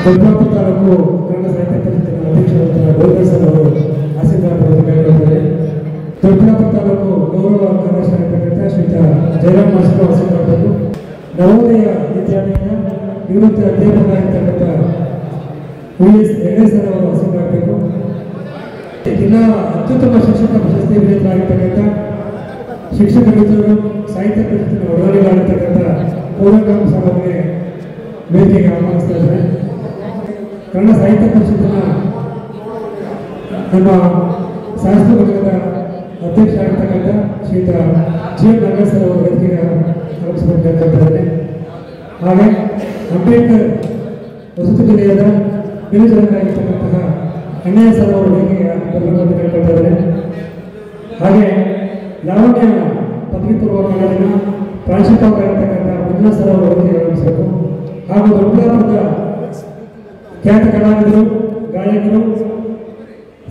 ದೊಡ್ಡಬಳ್ಳಾಪುರ ತಾಲೂಕು ಕನ್ನಡ ಸಾಹಿತ್ಯ ಪರಿಷತ್ತಿನ ಅಧ್ಯಕ್ಷರಾದ ಗೋವಿಂದ ಸರ್ ಅವರು ಆಶೀರ್ವಾದ ಪಡೆದುಕೊಂಡಿದ್ದಾರೆ. ದೊಡ್ಡಬಳ್ಳಾಪುರ ತಾಲೂಕು ಗೌರವ ಕಾರ್ಯದರ್ಶಿಯಾಗಿರ್ತಕ್ಕಂಥ ಶ್ರೀಯುತ ಜಯರಾಮ್ ಮಾಸ್ಟರ್ ಆಶೀರ್ವಾದಗಳು, ನವೋದಯ ವಿದ್ಯಾಲಯದ ನಿವೃತ್ತ ಅಧ್ಯಾಪಕರಾಗಿರ್ತಕ್ಕಂಥ VS ಹೆಗಡೆ ಸರ್ ಅವರು ಆಶೀರ್ವಾದಬೇಕು. ಜಿಲ್ಲಾ ಅತ್ಯುತ್ತಮ ಶಿಕ್ಷಕ ಪ್ರಶಸ್ತಿ ವಿಜೇತರಾಗಿರ್ತಕ್ಕಂಥ ಶಿಕ್ಷಕ ಮಿತ್ರರು ಸಾಹಿತ್ಯ ಪರಿಷತ್ತಿನ ಒಡನಾಡಿಗಳಾಗಿರ್ತಕ್ಕಂಥ ಪೂರ್ಣಕಾಮ ಸರ್ ಅವರಿಗೆ ವೇದಿಕೆಗೆ ಆಹ್ವಾನಿಸ್ತಾ ಇದ್ದಾರೆ. ಕನ್ನಡ ಸಾಹಿತ್ಯ ಪರಿಷತ್ತಿನ ನಮ್ಮ ಶಾಸ್ತ್ರ ಘಟಕದ ಅಧ್ಯಕ್ಷ ಆಗಿರ್ತಕ್ಕಂಥ ಶ್ರೀಯುತ GM ನಾಗರಾಜ್ ಸರ್ ಅವರು ವೇದಿಕೆಗೆ ಆಗಮಿಸಬೇಕಾಗಿದ್ದಾರೆ. ಹಾಗೆ ಅಂಬೇಡ್ಕರ್ ವಸತಿ ನಿಲಯದ ನಿಯೋಜಕರಾಗಿರ್ತಕ್ಕಂತಹ ಅಣ್ಣಯ್ಯ ಸರ್ ಅವರು ವೇದಿಕೆಗೆ ಬರಬೇಕೆಂದು ಕೇಳ್ಕೊಳ್ತಾ ಇದ್ದಾರೆ. ಹಾಗೆ ಲಾವಣ್ಯ ಪದವಿ ಪೂರ್ವ ಕಾಲೇಜಿನ ಪ್ರಾಂಶುಪಾಲರಾಗಿರ್ತಕ್ಕಂಥ ಮಂಜುನಾಥ್ ಸರ್ ಅವರು ವೇದಿಕೆಗೆ ಆಗಮಿಸಬೇಕು. ಹಾಗೂ ದೊಡ್ಡಬಳ್ಳಾಪುರದ ಖ್ಯಾತ ಕಲಾವಿದರು, ಗಾಯಕರು,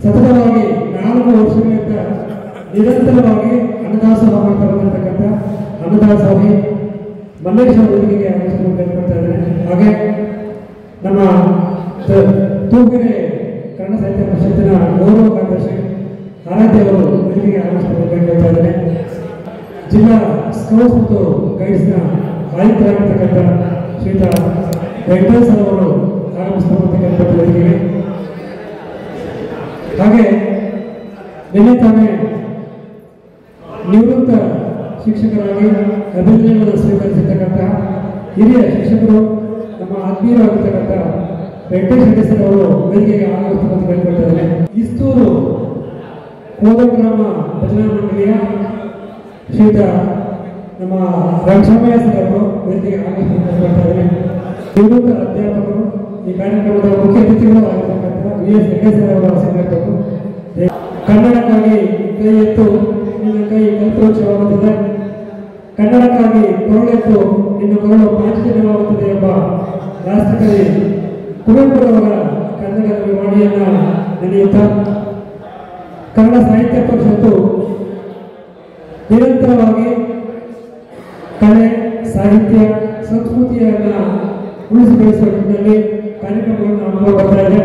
ಸತತವಾಗಿ 4 ವರ್ಷಗಳಿಂದ ನಿರಂತರವಾಗಿ ಅನ್ನದಾಸೋಹ ಮಾಡ್ತಾ ಬಂದಿರತಕ್ಕಂಥ ಅನ್ನದಾಸೋಹಿ ಮಲ್ಲೇಶ್ ಅವರ ವೇದಿಕೆಗೆ ಆಗಮಿಸಬೇಕಾಗ್ತಾ ಇದ್ದಾರೆ. ಹಾಗೆ ನಮ್ಮ ತೂಗೆರೆ ಕನ್ನಡ ಸಾಹಿತ್ಯ ಪರಿಷತ್ತಿನ ಗೌರವ ಕಾರ್ಯದರ್ಶಿ ಆರಾಧ್ಯ ಅವರು ವೇದಿಕೆಗೆ ಆಗಮಿಸಬೇಕಾಗ್ತಾ ಇದ್ದಾರೆ. ಜಿಲ್ಲಾ ಸ್ಕೌಟ್ಸ್ ಮತ್ತು ಗೈಡ್ಸ್ನ ಆಯುಕ್ತರಾಗಿರ್ತಕ್ಕಂಥ ಶ್ರೀಯುತ ವೆಂಕಟೇಶ್ ಅವರು ಆಗಮಿಸತಕ್ಕಂಥ ವೇದಿಕೆಗೆ. ಹಾಗೆ ನಿನ್ನೆ ತಾನೇ ನಿವೃತ್ತ ಶಿಕ್ಷಕರಾಗಿ ಅಭಿನಂದನೆಗಳನ್ನು ಸ್ವೀಕರಿಸಿರ್ತಕ್ಕಂಥ ಹಿರಿಯ ಶಿಕ್ಷಕರು, ನಮ್ಮ ಆತ್ಮೀಯರಾಗಿರ್ತಕ್ಕಂಥ ವೆಂಕಟೇಶ್ ಹೆಗಡೆ ಸರ್ ಅವರು ವೇದಿಕೆಗೆ ಆಗಮಿಸತಕ್ಕಂಥ ಕೇಳ್ಕೊಳ್ತಿದ್ದಾರೆ. ಇಸ್ತೂರು ಕೋದಂಗ್ರಾಮ ಭಜನಾ ಮಂಡಳಿಯ ಶ್ರೀಯುತ ನಮ್ಮ ರಾಮಸ್ವಾಮಯ್ಯ ಸರ್ ಅವರು ವೇದಿಕೆಗೆ ಆಗಮಿಸತಕ್ಕಂಥ ನಿವೃತ್ತ ಅಧ್ಯಾಪಕರು, ಈ ಕಾರ್ಯಕ್ರಮದ ಮುಖ್ಯ ಅತಿಥಿಗಳು ಆಗಿರ್ತಕ್ಕಂಥ VS ಹೆಗಡೆ ಸರ್ ಅವರು ಆಶೀರ್ವಾದಬೇಕು. ಕನ್ನಡಕ್ಕಾಗಿ ಕೈ ಎತ್ತು ನಿನ್ನ ಕೈ ಕಲ್ಪವೃಕ್ಷವಾಗುತ್ತದೆ, ಕನ್ನಡಕ್ಕಾಗಿ ಕೊರಳೆತ್ತು ನಿನ್ನ ಕೊರಳು ಪಾಂಚಜನ್ಯವಾಗುತ್ತದೆ ಎಂಬ ರಾಷ್ಟ್ರಕವಿ ಕುವೆಂಪುರವರ ಕನ್ನಡ ವಾಣಿಯನ್ನ ನೆನೆಯುತ್ತಾ ಕನ್ನಡ ಸಾಹಿತ್ಯ ಪರಿಷತ್ತು ನಿರಂತರವಾಗಿ ಕಲೆ, ಸಾಹಿತ್ಯ, ಸಂಸ್ಕೃತಿಯನ್ನ ಉಳಿಸಿ ಬೆಳೆಸುವ ನಿಟ್ಟಿನಲ್ಲಿ ಕಾರ್ಯಕ್ರಮಗಳನ್ನು ಹಮ್ಮಿಕೊಂಡು ಬರ್ತಾ ಇದೆ.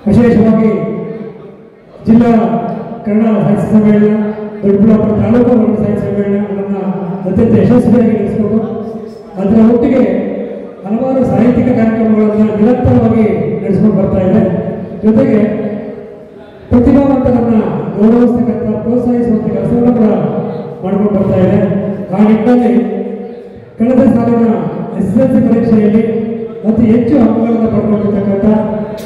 ವಿಶೇಷವಾಗಿ ಜಿಲ್ಲಾ ಕನ್ನಡ ಸಾಹಿತ್ಯ ಸಮ್ಮೇಳನ, ದೊಡ್ಡಬಳ್ಳಾಪುರ ತಾಲೂಕು ಕನ್ನಡ ಸಾಹಿತ್ಯ ಸಮ್ಮೇಳನಗಳನ್ನು ಅತ್ಯಂತ ಯಶಸ್ವಿಯಾಗಿ ನಡೆಸಿಕೊಂಡು ಅದರ ಒಟ್ಟಿಗೆ ಹಲವಾರು ಸಾಹಿತ್ಯಿಕ ಕಾರ್ಯಕ್ರಮಗಳನ್ನು ನಿರಂತರವಾಗಿ ನಡೆಸಿಕೊಂಡು ಬರ್ತಾ ಇದೆ. ಜೊತೆಗೆ ಪ್ರತಿಭಾವಂತರನ್ನ ಗೌರವಿಸತಕ್ಕಂಥ, ಪ್ರೋತ್ಸಾಹಿಸುವಂಥ ಕೆಲಸವನ್ನು ಕೂಡ ಮಾಡಿಕೊಂಡು ಬರ್ತಾ ಇದೆ. ಆ ನಿಟ್ಟಿನಲ್ಲಿ ಕಳೆದ ಸಾಲಿನ SSLC ಪರೀಕ್ಷೆಯಲ್ಲಿ ಅತಿ ಹೆಚ್ಚು ಅಂಕಗಳನ್ನು ಪಡ್ಕೊಂಡಿರ್ತಕ್ಕಂಥ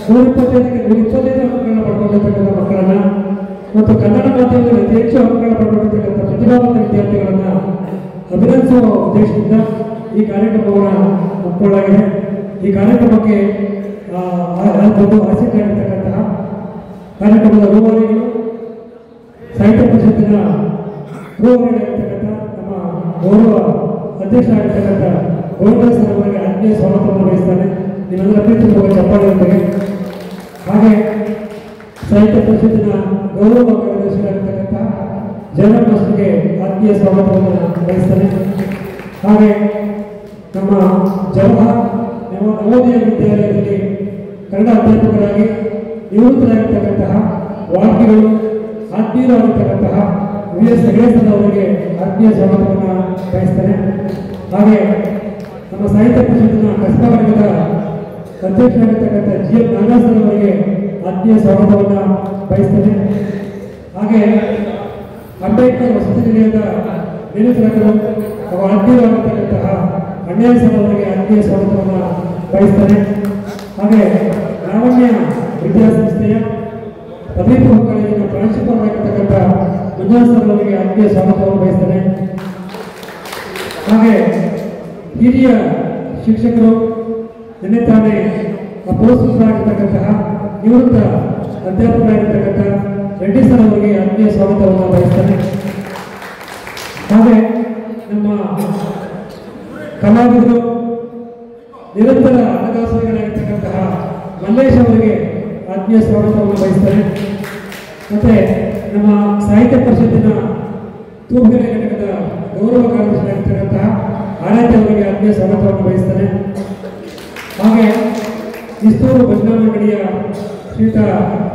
125 ಅಂಕಗಳನ್ನು ಪಡ್ಕೊಂಡಿರ್ತಕ್ಕಂಥ ಮಕ್ಕಳನ್ನ ಮತ್ತು ಕನ್ನಡ ಮಾಧ್ಯಮದಲ್ಲಿ ಅತಿ ಹೆಚ್ಚು ಅಂಕಗಳನ್ನು ಪಡ್ಕೊಂಡಿರ್ತಕ್ಕಂಥ ಪ್ರತಿಭಾವಂತ ವಿದ್ಯಾರ್ಥಿಗಳನ್ನ ಅಭಿನಂದಿಸುವ ಉದ್ದೇಶದಿಂದ ಈ ಕಾರ್ಯಕ್ರಮವನ್ನು ಹಮ್ಮಿಕೊಳ್ಳಲಾಗಿದೆ. ಈ ಕಾರ್ಯಕ್ರಮಕ್ಕೆ ಆಸಕ್ತರಾಗಿರ್ತಕ್ಕಂತಹ ಕಾರ್ಯಕ್ರಮದ ರೂವಾರಿಗಳು, ಸಾಹಿತ್ಯ ಪರಿಷತ್ತಿನ ರೂವಾರಿಗಳಾಗಿರ್ತಕ್ಕಂಥ ನಮ್ಮ ಗೌರವ ಅಧ್ಯಕ್ಷರಾಗಿರ್ತಕ್ಕಂಥ ಗೋವಿಂದ ಸರ್ ಅವರಿಗೆ ಆತ್ಮೀಯ ಸ್ವಾಗತವನ್ನು ವಹಿಸ್ತಾನೆ. ನಿಮ್ಮೆಲ್ಲರ ಪ್ರೀತಿಪೂರ್ವಕ ಚಪ್ಪಾಳೆಯೊಂದಿಗೆ. ಹಾಗೆ ಸಾಹಿತ್ಯ ಪರಿಷತ್ತಿನ ಗೌರವ ಕಾರ್ಯದರ್ಶಿಯಾಗಿರ್ತಕ್ಕಂಥ ಜಯರಾಮ್ ಮಾಸ್ಟರ್ಗೆ ಆತ್ಮೀಯ ಸ್ವಾಗತವನ್ನು ವಹಿಸ್ತಾನೆ. ಹಾಗೆ ನಮ್ಮ ಜವಾಹರ್ ನವೋದಯ ವಿದ್ಯಾಲಯದಲ್ಲಿ ಕನ್ನಡ ಅಧ್ಯಾಪಕರಾಗಿ ನಿವೃತ್ತರಾಗಿರ್ತಕ್ಕಂತಹ ವಾಗ್ಮಿಗಳು, ಆತ್ಮೀಯರಾಗಿರ್ತಕ್ಕಂತಹ VS ಹೆಗಡೆ ಸರ್ ಅವರಿಗೆ ಆತ್ಮೀಯ ಸ್ವಾಗತವನ್ನು ವಹಿಸ್ತಾನೆ. ಹಾಗೆ ನಮ್ಮ ಸಾಹಿತ್ಯ ಪರಿಷತ್ತಿನ ಕಸ್ಬಾ ಘಟಕದ ಅಧ್ಯಕ್ಷರಾಗಿರ್ತಕ್ಕಂಥ GM ನಾಗರಾಜ್ ಸರ್ ಅವರಿಗೆ ಆತ್ಮೀಯ ಸ್ವಾಗತವನ್ನು ವಹಿಸ್ತಾನೆ. ಹಾಗೆ ಅಂಬೇಡ್ಕರ್ ವಸತಿ ನಿಲಯದ ನಿರತರಾಗಲು ಆತ್ಮೀಯರಾಗಿರ್ತಕ್ಕಂತಹ ಅಣ್ಣಯ್ಯ ಸರ್ ಅವರಿಗೆ ಆತ್ಮೀಯ ಸ್ವಾಗತವನ್ನು ವಹಿಸ್ತಾನೆ. ಹಾಗೆ ಲಾವಣ್ಯ ವಿದ್ಯಾಸಂಸ್ಥೆಯ ಪದವಿ ಪೂರ್ವ ಕಾಲೇಜಿನ ಪ್ರಾಂಶುಪಾಲರಾಗಿರ್ತಕ್ಕಂಥ ಮಂಜುನಾಥ್ ಸರ್ ಅವರಿಗೆ ಆತ್ಮೀಯ ಸ್ವಾಗತವನ್ನು ವಹಿಸ್ತಾನೆ. ಹಾಗೆ ಹಿರಿಯ ಶಿಕ್ಷಕರು, ನಿನ್ನೆ ತಾನೇ ಪೋಷಕರಾಗಿರ್ತಕ್ಕಂತಹ ನಿವೃತ್ತ ಅಧ್ಯಾಪಕರಾಗಿರ್ತಕ್ಕಂಥ ರೆಡ್ಡಿ ಸರ್ ಅವರಿಗೆ ಆತ್ಮೀಯ ಸ್ವಾಗತವನ್ನು ವಹಿಸ್ತಾನೆ. ಹಾಗೆ ನಮ್ಮ ಕಲಾವಿದರು, ನಿರಂತರ ಅನ್ನದಾಸೋಹಿಗಳಾಗಿರ್ತಕ್ಕಂತಹ ಮಲ್ಲೇಶ್ ಅವರಿಗೆ ಆತ್ಮೀಯ ಸ್ವಾಗತವನ್ನು ವಹಿಸ್ತಾರೆ. ಮತ್ತೆ ನಮ್ಮ ಸಾಹಿತ್ಯ ಪರಿಷತ್ತಿನ ತೂಗೆರೆ ಘಟಕದ ಗೌರವ ಕಾರ್ಯದರ್ಶಿಯಾಗಿರ್ತಕ್ಕಂತಹ ಆರಾಧ್ಯ ಅವರಿಗೆ ಆತ್ಮೀಯ ಸ್ವಾಗತವನ್ನು ವಹಿಸ್ತಾರೆ. ಹಾಗೆ ಕಿಸ್ತೂರು ಭಜನಾ ಮಂಡಳಿಯ ಶ್ರೀಯುತ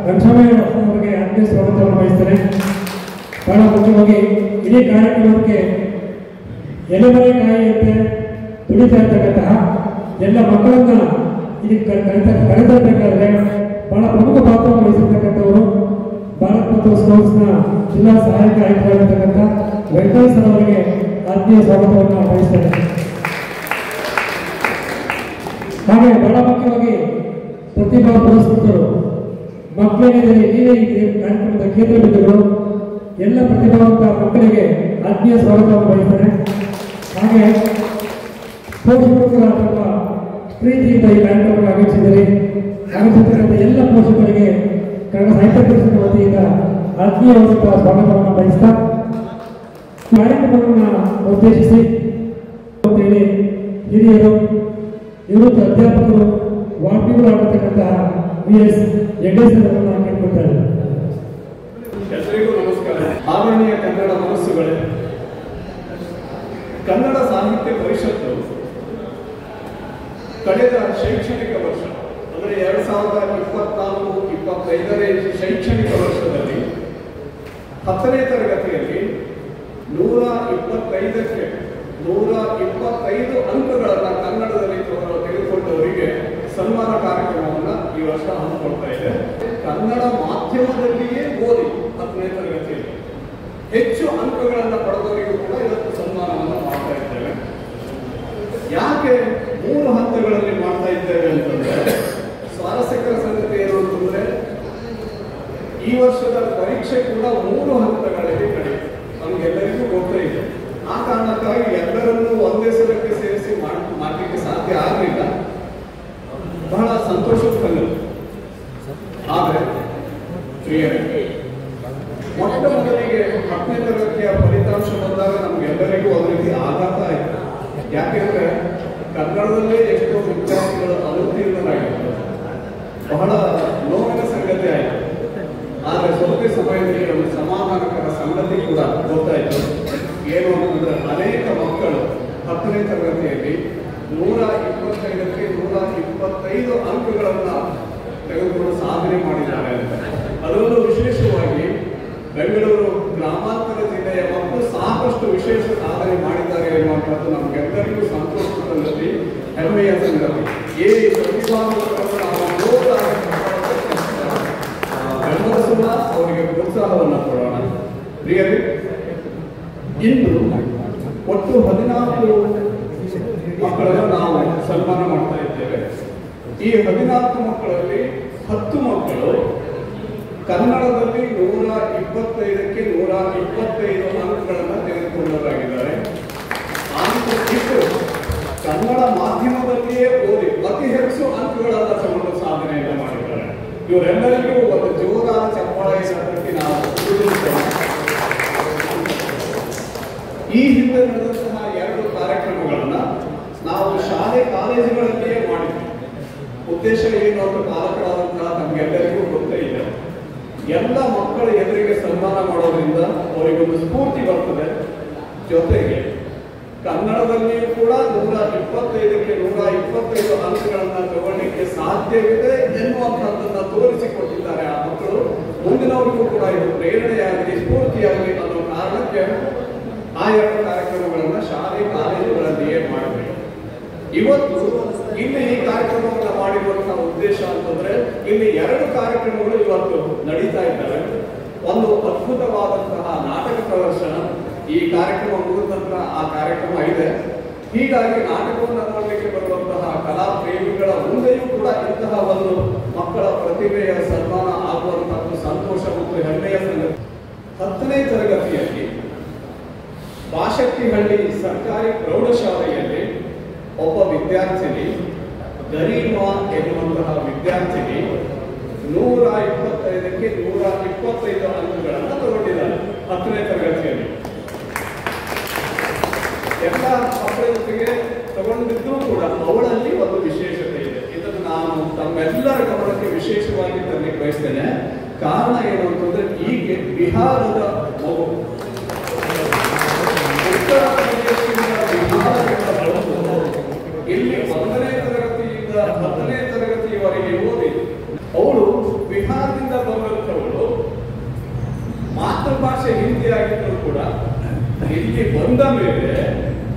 ಘನಶ್ಯಾಮಯ್ಯ ಅವರಿಗೆ ಆತ್ಮೀಯ ಸ್ವಾಗತವನ್ನು ವಹಿಸ್ತೇನೆ. ಬಹಳ ಮುಖ್ಯವಾಗಿ ಇಡೀ ಕಾರ್ಯಕ್ರಮಕ್ಕೆ ಎಲೆಮರೆಕಾಯಿಯಂತೆ ದುಡಿತಾ ಇರ್ತಕ್ಕಂತಹ ಎಲ್ಲ ಮಕ್ಕಳನ್ನ ಇದಕ್ಕೆ ಕರೆತರಬೇಕಾದ್ರೆ ಬಹಳ ಪ್ರಮುಖ ಪಾತ್ರವನ್ನು ವಹಿಸಿರ್ತಕ್ಕಂಥವರು ಭಾರತ್ ಮತ್ತು ಸ್ಕೌಟ್ಸ್ನ ಜಿಲ್ಲಾ ಸಹಾಯಕ ಆಯುಕ್ತರಾಗಿರ್ತಕ್ಕಂಥ ವೆಂಕಟೇಶ್ ಸರ್ ಅವರಿಗೆ ಆತ್ಮೀಯ ಸ್ವಾಗತವನ್ನು ವಹಿಸ್ತೇನೆ. ಹಾಗೆ ಬಹಳ ಮುಖ್ಯವಾಗಿ ಪ್ರತಿಭಾ ಪುರಸ್ಕೃತರು ಮಕ್ಕಳಿಗೆ ನೀವೇ ಈ ಕಾರ್ಯಕ್ರಮದ ಕೇಂದ್ರ ಬಿಂದುಗಳು ಎಲ್ಲ ಪ್ರತಿಭಾವಂತ ಮಕ್ಕಳಿಗೆ ಆತ್ಮೀಯ ಸ್ವಾಗತವನ್ನು ವಹಿಸ್ತಾರೆ. ಹಾಗೆ ಪೋಷಕರು ಕೂಡ ತುಂಬ ಪ್ರೀತಿಯಿಂದ ಈ ಕಾರ್ಯಕ್ರಮಕ್ಕೆ ಆಗಮಿಸಿದರೆ ಆಗಮಿಸಿರ್ತಕ್ಕಂಥ ಎಲ್ಲ ಪೋಷಕರಿಗೆ ಕನ್ನಡ ಸಾಹಿತ್ಯ ಪರಿಷತ್ ವತಿಯಿಂದ ಆತ್ಮೀಯವಾದಂಥ ಸ್ವಾಗತವನ್ನು ವಹಿಸ್ತಾ ಕಾರ್ಯಕ್ರಮವನ್ನು ಉದ್ದೇಶಿಸಿ ಅಂತೇಳಿ ಹಿರಿಯರು ನಿವೃತ್ತ ಅಧ್ಯಾಪಕರು ವಾಗ್ಮಿಗಳು ಆಗಿರ್ತಕ್ಕಂತಹ VS ಯಡ್ಡೇಸರನ್ನು ಕೇಳ್ಕೊಳ್ತಾರೆ. ಎಲ್ಲರಿಗೂ ನಮಸ್ಕಾರ. ಆದರಣೀಯ ಕನ್ನಡ ಮನಸ್ಸುಗಳೇ, ಕನ್ನಡ ಸಾಹಿತ್ಯ ಪರಿಷತ್ತು ಕಳೆದ ಶೈಕ್ಷಣಿಕ ವರ್ಷ ಅಂದರೆ 2024-25ನೇ ಶೈಕ್ಷಣಿಕ ವರ್ಷದಲ್ಲಿ 10ನೇ ತರಗತಿಯಲ್ಲಿ 125ಕ್ಕೆ 125 ಅಂಕಗಳನ್ನು ಕನ್ನಡದಲ್ಲಿ ತೆಗೆದುಕೊಂಡವರಿಗೆ ಸನ್ಮಾನ ಕಾರ್ಯಕ್ರಮವನ್ನು ಈ ವರ್ಷ ಹಮ್ಮಿಕೊಳ್ತಾ ಇದೆ. ಕನ್ನಡ ಮಾಧ್ಯಮದಲ್ಲಿಯೇ ಓದಿ 10ನೇ ತರಗತಿಯಲ್ಲಿ ಹೆಚ್ಚು ಅಂಕಗಳನ್ನು ಪಡೆದವರಿಗೂ ಕೂಡ ಇವತ್ತು ಸನ್ಮಾನವನ್ನು ಮಾಡ್ತಾ ಇದ್ದೇವೆ. ಯಾಕೆ 3 ಹಂತಗಳಲ್ಲಿ ಮಾಡ್ತಾ ಇದ್ದೇವೆ ಅಂತಂದ್ರೆ, ಸ್ವಾರಸ್ಯಕರ ಸಂಗತಿ ಏನು ಅಂತಂದ್ರೆ ಈ ವರ್ಷದ ಪರೀಕ್ಷೆ ಕೂಡ 3 ಹಂತಗಳಲ್ಲಿ ನಡೆಯುತ್ತೆ. ನಮಗೆಲ್ಲರಿಗೂ ಗೊತ್ತೇ ಇದೆ. ಆ ಕಾರಣಕ್ಕಾಗಿ ಎಲ್ಲರನ್ನೂ ಒಂದೇ ಸಲಕ್ಕೆ ಸೇರಿಸಿ ಮಾಡಲಿಕ್ಕೆ ಸಾಧ್ಯ ಆಗಲಿಲ್ಲ. ಬಹಳ ಸಂತೋಷದ ಸಂಗತಿ. ಆದರೆ ಪ್ರಿಯರೇ, ಮೊಟ್ಟ ಮೊದಲಿಗೆ 10ನೇ ತರಗತಿಯ ಫಲಿತಾಂಶ ಬಂದಾಗ ನಮಗೆಲ್ಲರಿಗೂ ಒಂದು ರೀತಿ ಆಘಾತ ಆಯಿತು. ಯಾಕೆಂದ್ರೆ ಕನ್ನಡದಲ್ಲೇ ಎಷ್ಟೋ ವಿದ್ಯಾರ್ಥಿಗಳು ಅನುತ್ತೀರ್ಣರಾಗಿದ್ದಾರೆ. ಬಹಳ ನೋವಿನ ಸಂಗತಿ ಆಯಿತು. ಆದರೆ ಸ್ವಲ್ಪ ಸಮಯದಲ್ಲಿ ಒಂದು ಸಮಾಧಾನಕರ ಸಂಗತಿ ಕೂಡ ಗೊತ್ತಾಯಿತು. ಏನು ಅಂತಂದ್ರೆ, ಅನೇಕ ಮಕ್ಕಳು 10ನೇ ತರಗತಿಯಲ್ಲಿ 125ಕ್ಕೆ 125 ಅಂಕಗಳನ್ನು ತೆಗೆದುಕೊಂಡು ಸಾಧನೆ ಮಾಡಿದ್ದಾರೆ ಅಂತ. ಅದರಲ್ಲೂ ವಿಶೇಷವಾಗಿ ಬೆಂಗಳೂರು ಗ್ರಾಮಾಂತರ ಜಿಲ್ಲೆಯ ಮಕ್ಕಳು ಸಾಕಷ್ಟು ವಿಶೇಷ ಸಾಧನೆ ಮಾಡಿದ್ದಾರೆ ಎನ್ನುವಂಥದ್ದು ನಮಗೆಲ್ಲರಿಗೂ ಸಂತೋಷದ ಸಂಗತಿ, ಹೆಮ್ಮೆಯ ಸಂಗತಿ. ಈ ಪ್ರತಿಭಾವಂತರನ್ನು ನಾವು ಬೆಂಬಲಿಸೋಣ, ಅವರಿಗೆ ಪ್ರೋತ್ಸಾಹವನ್ನು ಕೊಡೋಣ. ಪ್ರಿಯರೇ, ಇಂದು ಒಟ್ಟು 14 ಮಕ್ಕಳನ್ನು ನಾವು ಸನ್ಮಾನ ಮಾಡ್ತಾ ಇದ್ದೇವೆ. ಈ 14 ಮಕ್ಕಳಲ್ಲಿ 10 ಮಕ್ಕಳು ಕನ್ನಡದಲ್ಲಿ 125ಕ್ಕೆ 125 ಅಂಕಗಳನ್ನು ತೆಗೆದುಕೊಂಡವರಾಗಿದ್ದಾರೆ. ಇಟ್ಟು ಕನ್ನಡ ಮಾಧ್ಯಮದಲ್ಲಿಯೇ ಓದಿ ಅತಿ ಹೆಚ್ಚು ಅಂಕಗಳನ್ನು ತಗೊಂಡು ಸಾಧನೆಯನ್ನು ಮಾಡಿದ್ದಾರೆ. ಇವರೆಲ್ಲರಿಗೂ ಒಂದು ಜೋರಾದ ಚಪ್ಪಾಳೆಯನ್ನು ತಟ್ಟಿ ನಾವು ಈ ಹಿಂದೆ ನಡೆದಂತಹ 2 ಕಾರ್ಯಕ್ರಮಗಳನ್ನು ನಾವು ಶಾಲೆ ಕಾಲೇಜುಗಳಲ್ಲಿಯೇ ಮಾಡಿದ್ವಿ. ಉದ್ದೇಶ ಏನು ಅಂತ ಪಾಲಕರಾದಂತಹ ನಮಗೆಲ್ಲರಿಗೂ ಗೊತ್ತೇ ಇದೆ. ಎಲ್ಲ ಮಕ್ಕಳ ಎದುರಿಗೆ ಸನ್ಮಾನ ಮಾಡೋದ್ರಿಂದ ಅವರಿಗೊಂದು ಸ್ಫೂರ್ತಿ ಬರ್ತದೆ. ಜೊತೆಗೆ ಕನ್ನಡದಲ್ಲಿಯೂ ಕೂಡ 125ಕ್ಕೆ 125 ಅಂಕಗಳನ್ನು ತಗೊಳ್ಳಿಕ್ಕೆ ಸಾಧ್ಯವಿದೆ ಎನ್ನುವಂಥದ್ದನ್ನು ತೋರಿಸಿಕೊಟ್ಟಿದ್ದಾರೆ ಆ ಮಕ್ಕಳು. ಮುಂದಿನವರಿಗೂ ಕೂಡ ಇದು ಪ್ರೇರಣೆಯಾಗಲಿ, ಸ್ಫೂರ್ತಿಯಾಗಲಿ ಅನ್ನೋ ಕಾರಣಕ್ಕೆ ಆ 2 ಕಾರ್ಯಕ್ರಮಗಳನ್ನು ಶಾಲೆ ಕಾಲೇಜುಗಳಲ್ಲಿಯೇ ಮಾಡಬೇಕು. ಇವತ್ತು ಇಲ್ಲಿ ಈ ಕಾರ್ಯಕ್ರಮವನ್ನು ಮಾಡಿರುವಂತಹ ಉದ್ದೇಶ ಅಂತಂದ್ರೆ, ಇಲ್ಲಿ 2 ಕಾರ್ಯಕ್ರಮಗಳು ಇವತ್ತು ನಡೀತಾ ಇದ್ದಾವೆ. ಒಂದು ಅದ್ಭುತವಾದಂತಹ ನಾಟಕ ಪ್ರದರ್ಶನ. ಈ ಕಾರ್ಯಕ್ರಮ ಮುಗಿದ ನಂತರ ಆ ಕಾರ್ಯಕ್ರಮ ಇದೆ. ಹೀಗಾಗಿ ನಾಟಕವನ್ನು ನೋಡಲಿಕ್ಕೆ ಬರುವಂತಹ ಕಲಾ ಪ್ರೇಮಿಗಳ ಮುಂದೆಯೂ ಕೂಡ ಇಂತಹ ಒಂದು ಮಕ್ಕಳ ಪ್ರತಿಭೆಯ ಸನ್ಮಾನ ಆಗುವಂತಹ ಸಂತೋಷ ಮತ್ತು ಹೆಮ್ಮೆಯ ಸಂಗತಿ. 10ನೇ ತರಗತಿಯಲ್ಲಿ ಬಾಶೆಟ್ಟಿಹಳ್ಳಿ ಸರ್ಕಾರಿ ಪ್ರೌಢಶಾಲೆಯಲ್ಲಿ ಒಬ್ಬ ವಿದ್ಯಾರ್ಥಿನಿ ಗರೀಮಾ ಎನ್ನುವಂತಹ ವಿದ್ಯಾರ್ಥಿನಿ 125ಕ್ಕೆ 125 ಅಂಕಗಳನ್ನು ತಗೊಂಡಿದ್ದಾರೆ 10ನೇ ತರಗತಿಯಲ್ಲಿ. ಎಲ್ಲ ಮಕ್ಕಳ ಜೊತೆಗೆ ತಗೊಂಡಿದ್ದು ಕೂಡ ಅವಳಲ್ಲಿ ಒಂದು ವಿಶೇಷತೆ ಇದೆ. ಇದನ್ನು ನಾನು ತಮ್ಮೆಲ್ಲರ ಗಮನಕ್ಕೆ ವಿಶೇಷವಾಗಿ ತರಲಿಕ್ಕೆ ಬಯಸ್ತೇನೆ. ಕಾರಣ ಏನು ಅಂತಂದ್ರೆ, ಈಕೆ ಬಿಹಾರದ ಮಗು. ಉತ್ತರ ಪ್ರದೇಶದಿಂದ ಬಿಹಾರದಿಂದ ಇಲ್ಲಿ 1ನೇ ತರಗತಿಯಿಂದ 10ನೇ ತರಗತಿಯವರೆಗೆ ಬಿಹಾರದಿಂದ ಬಂದಂಥವರು ಮಾತೃಭಾಷೆ ಹಿಂದಿ ಆಗಿದ್ರು ಕೂಡ ಇಲ್ಲಿ ಬಂದ ಮೇಲೆ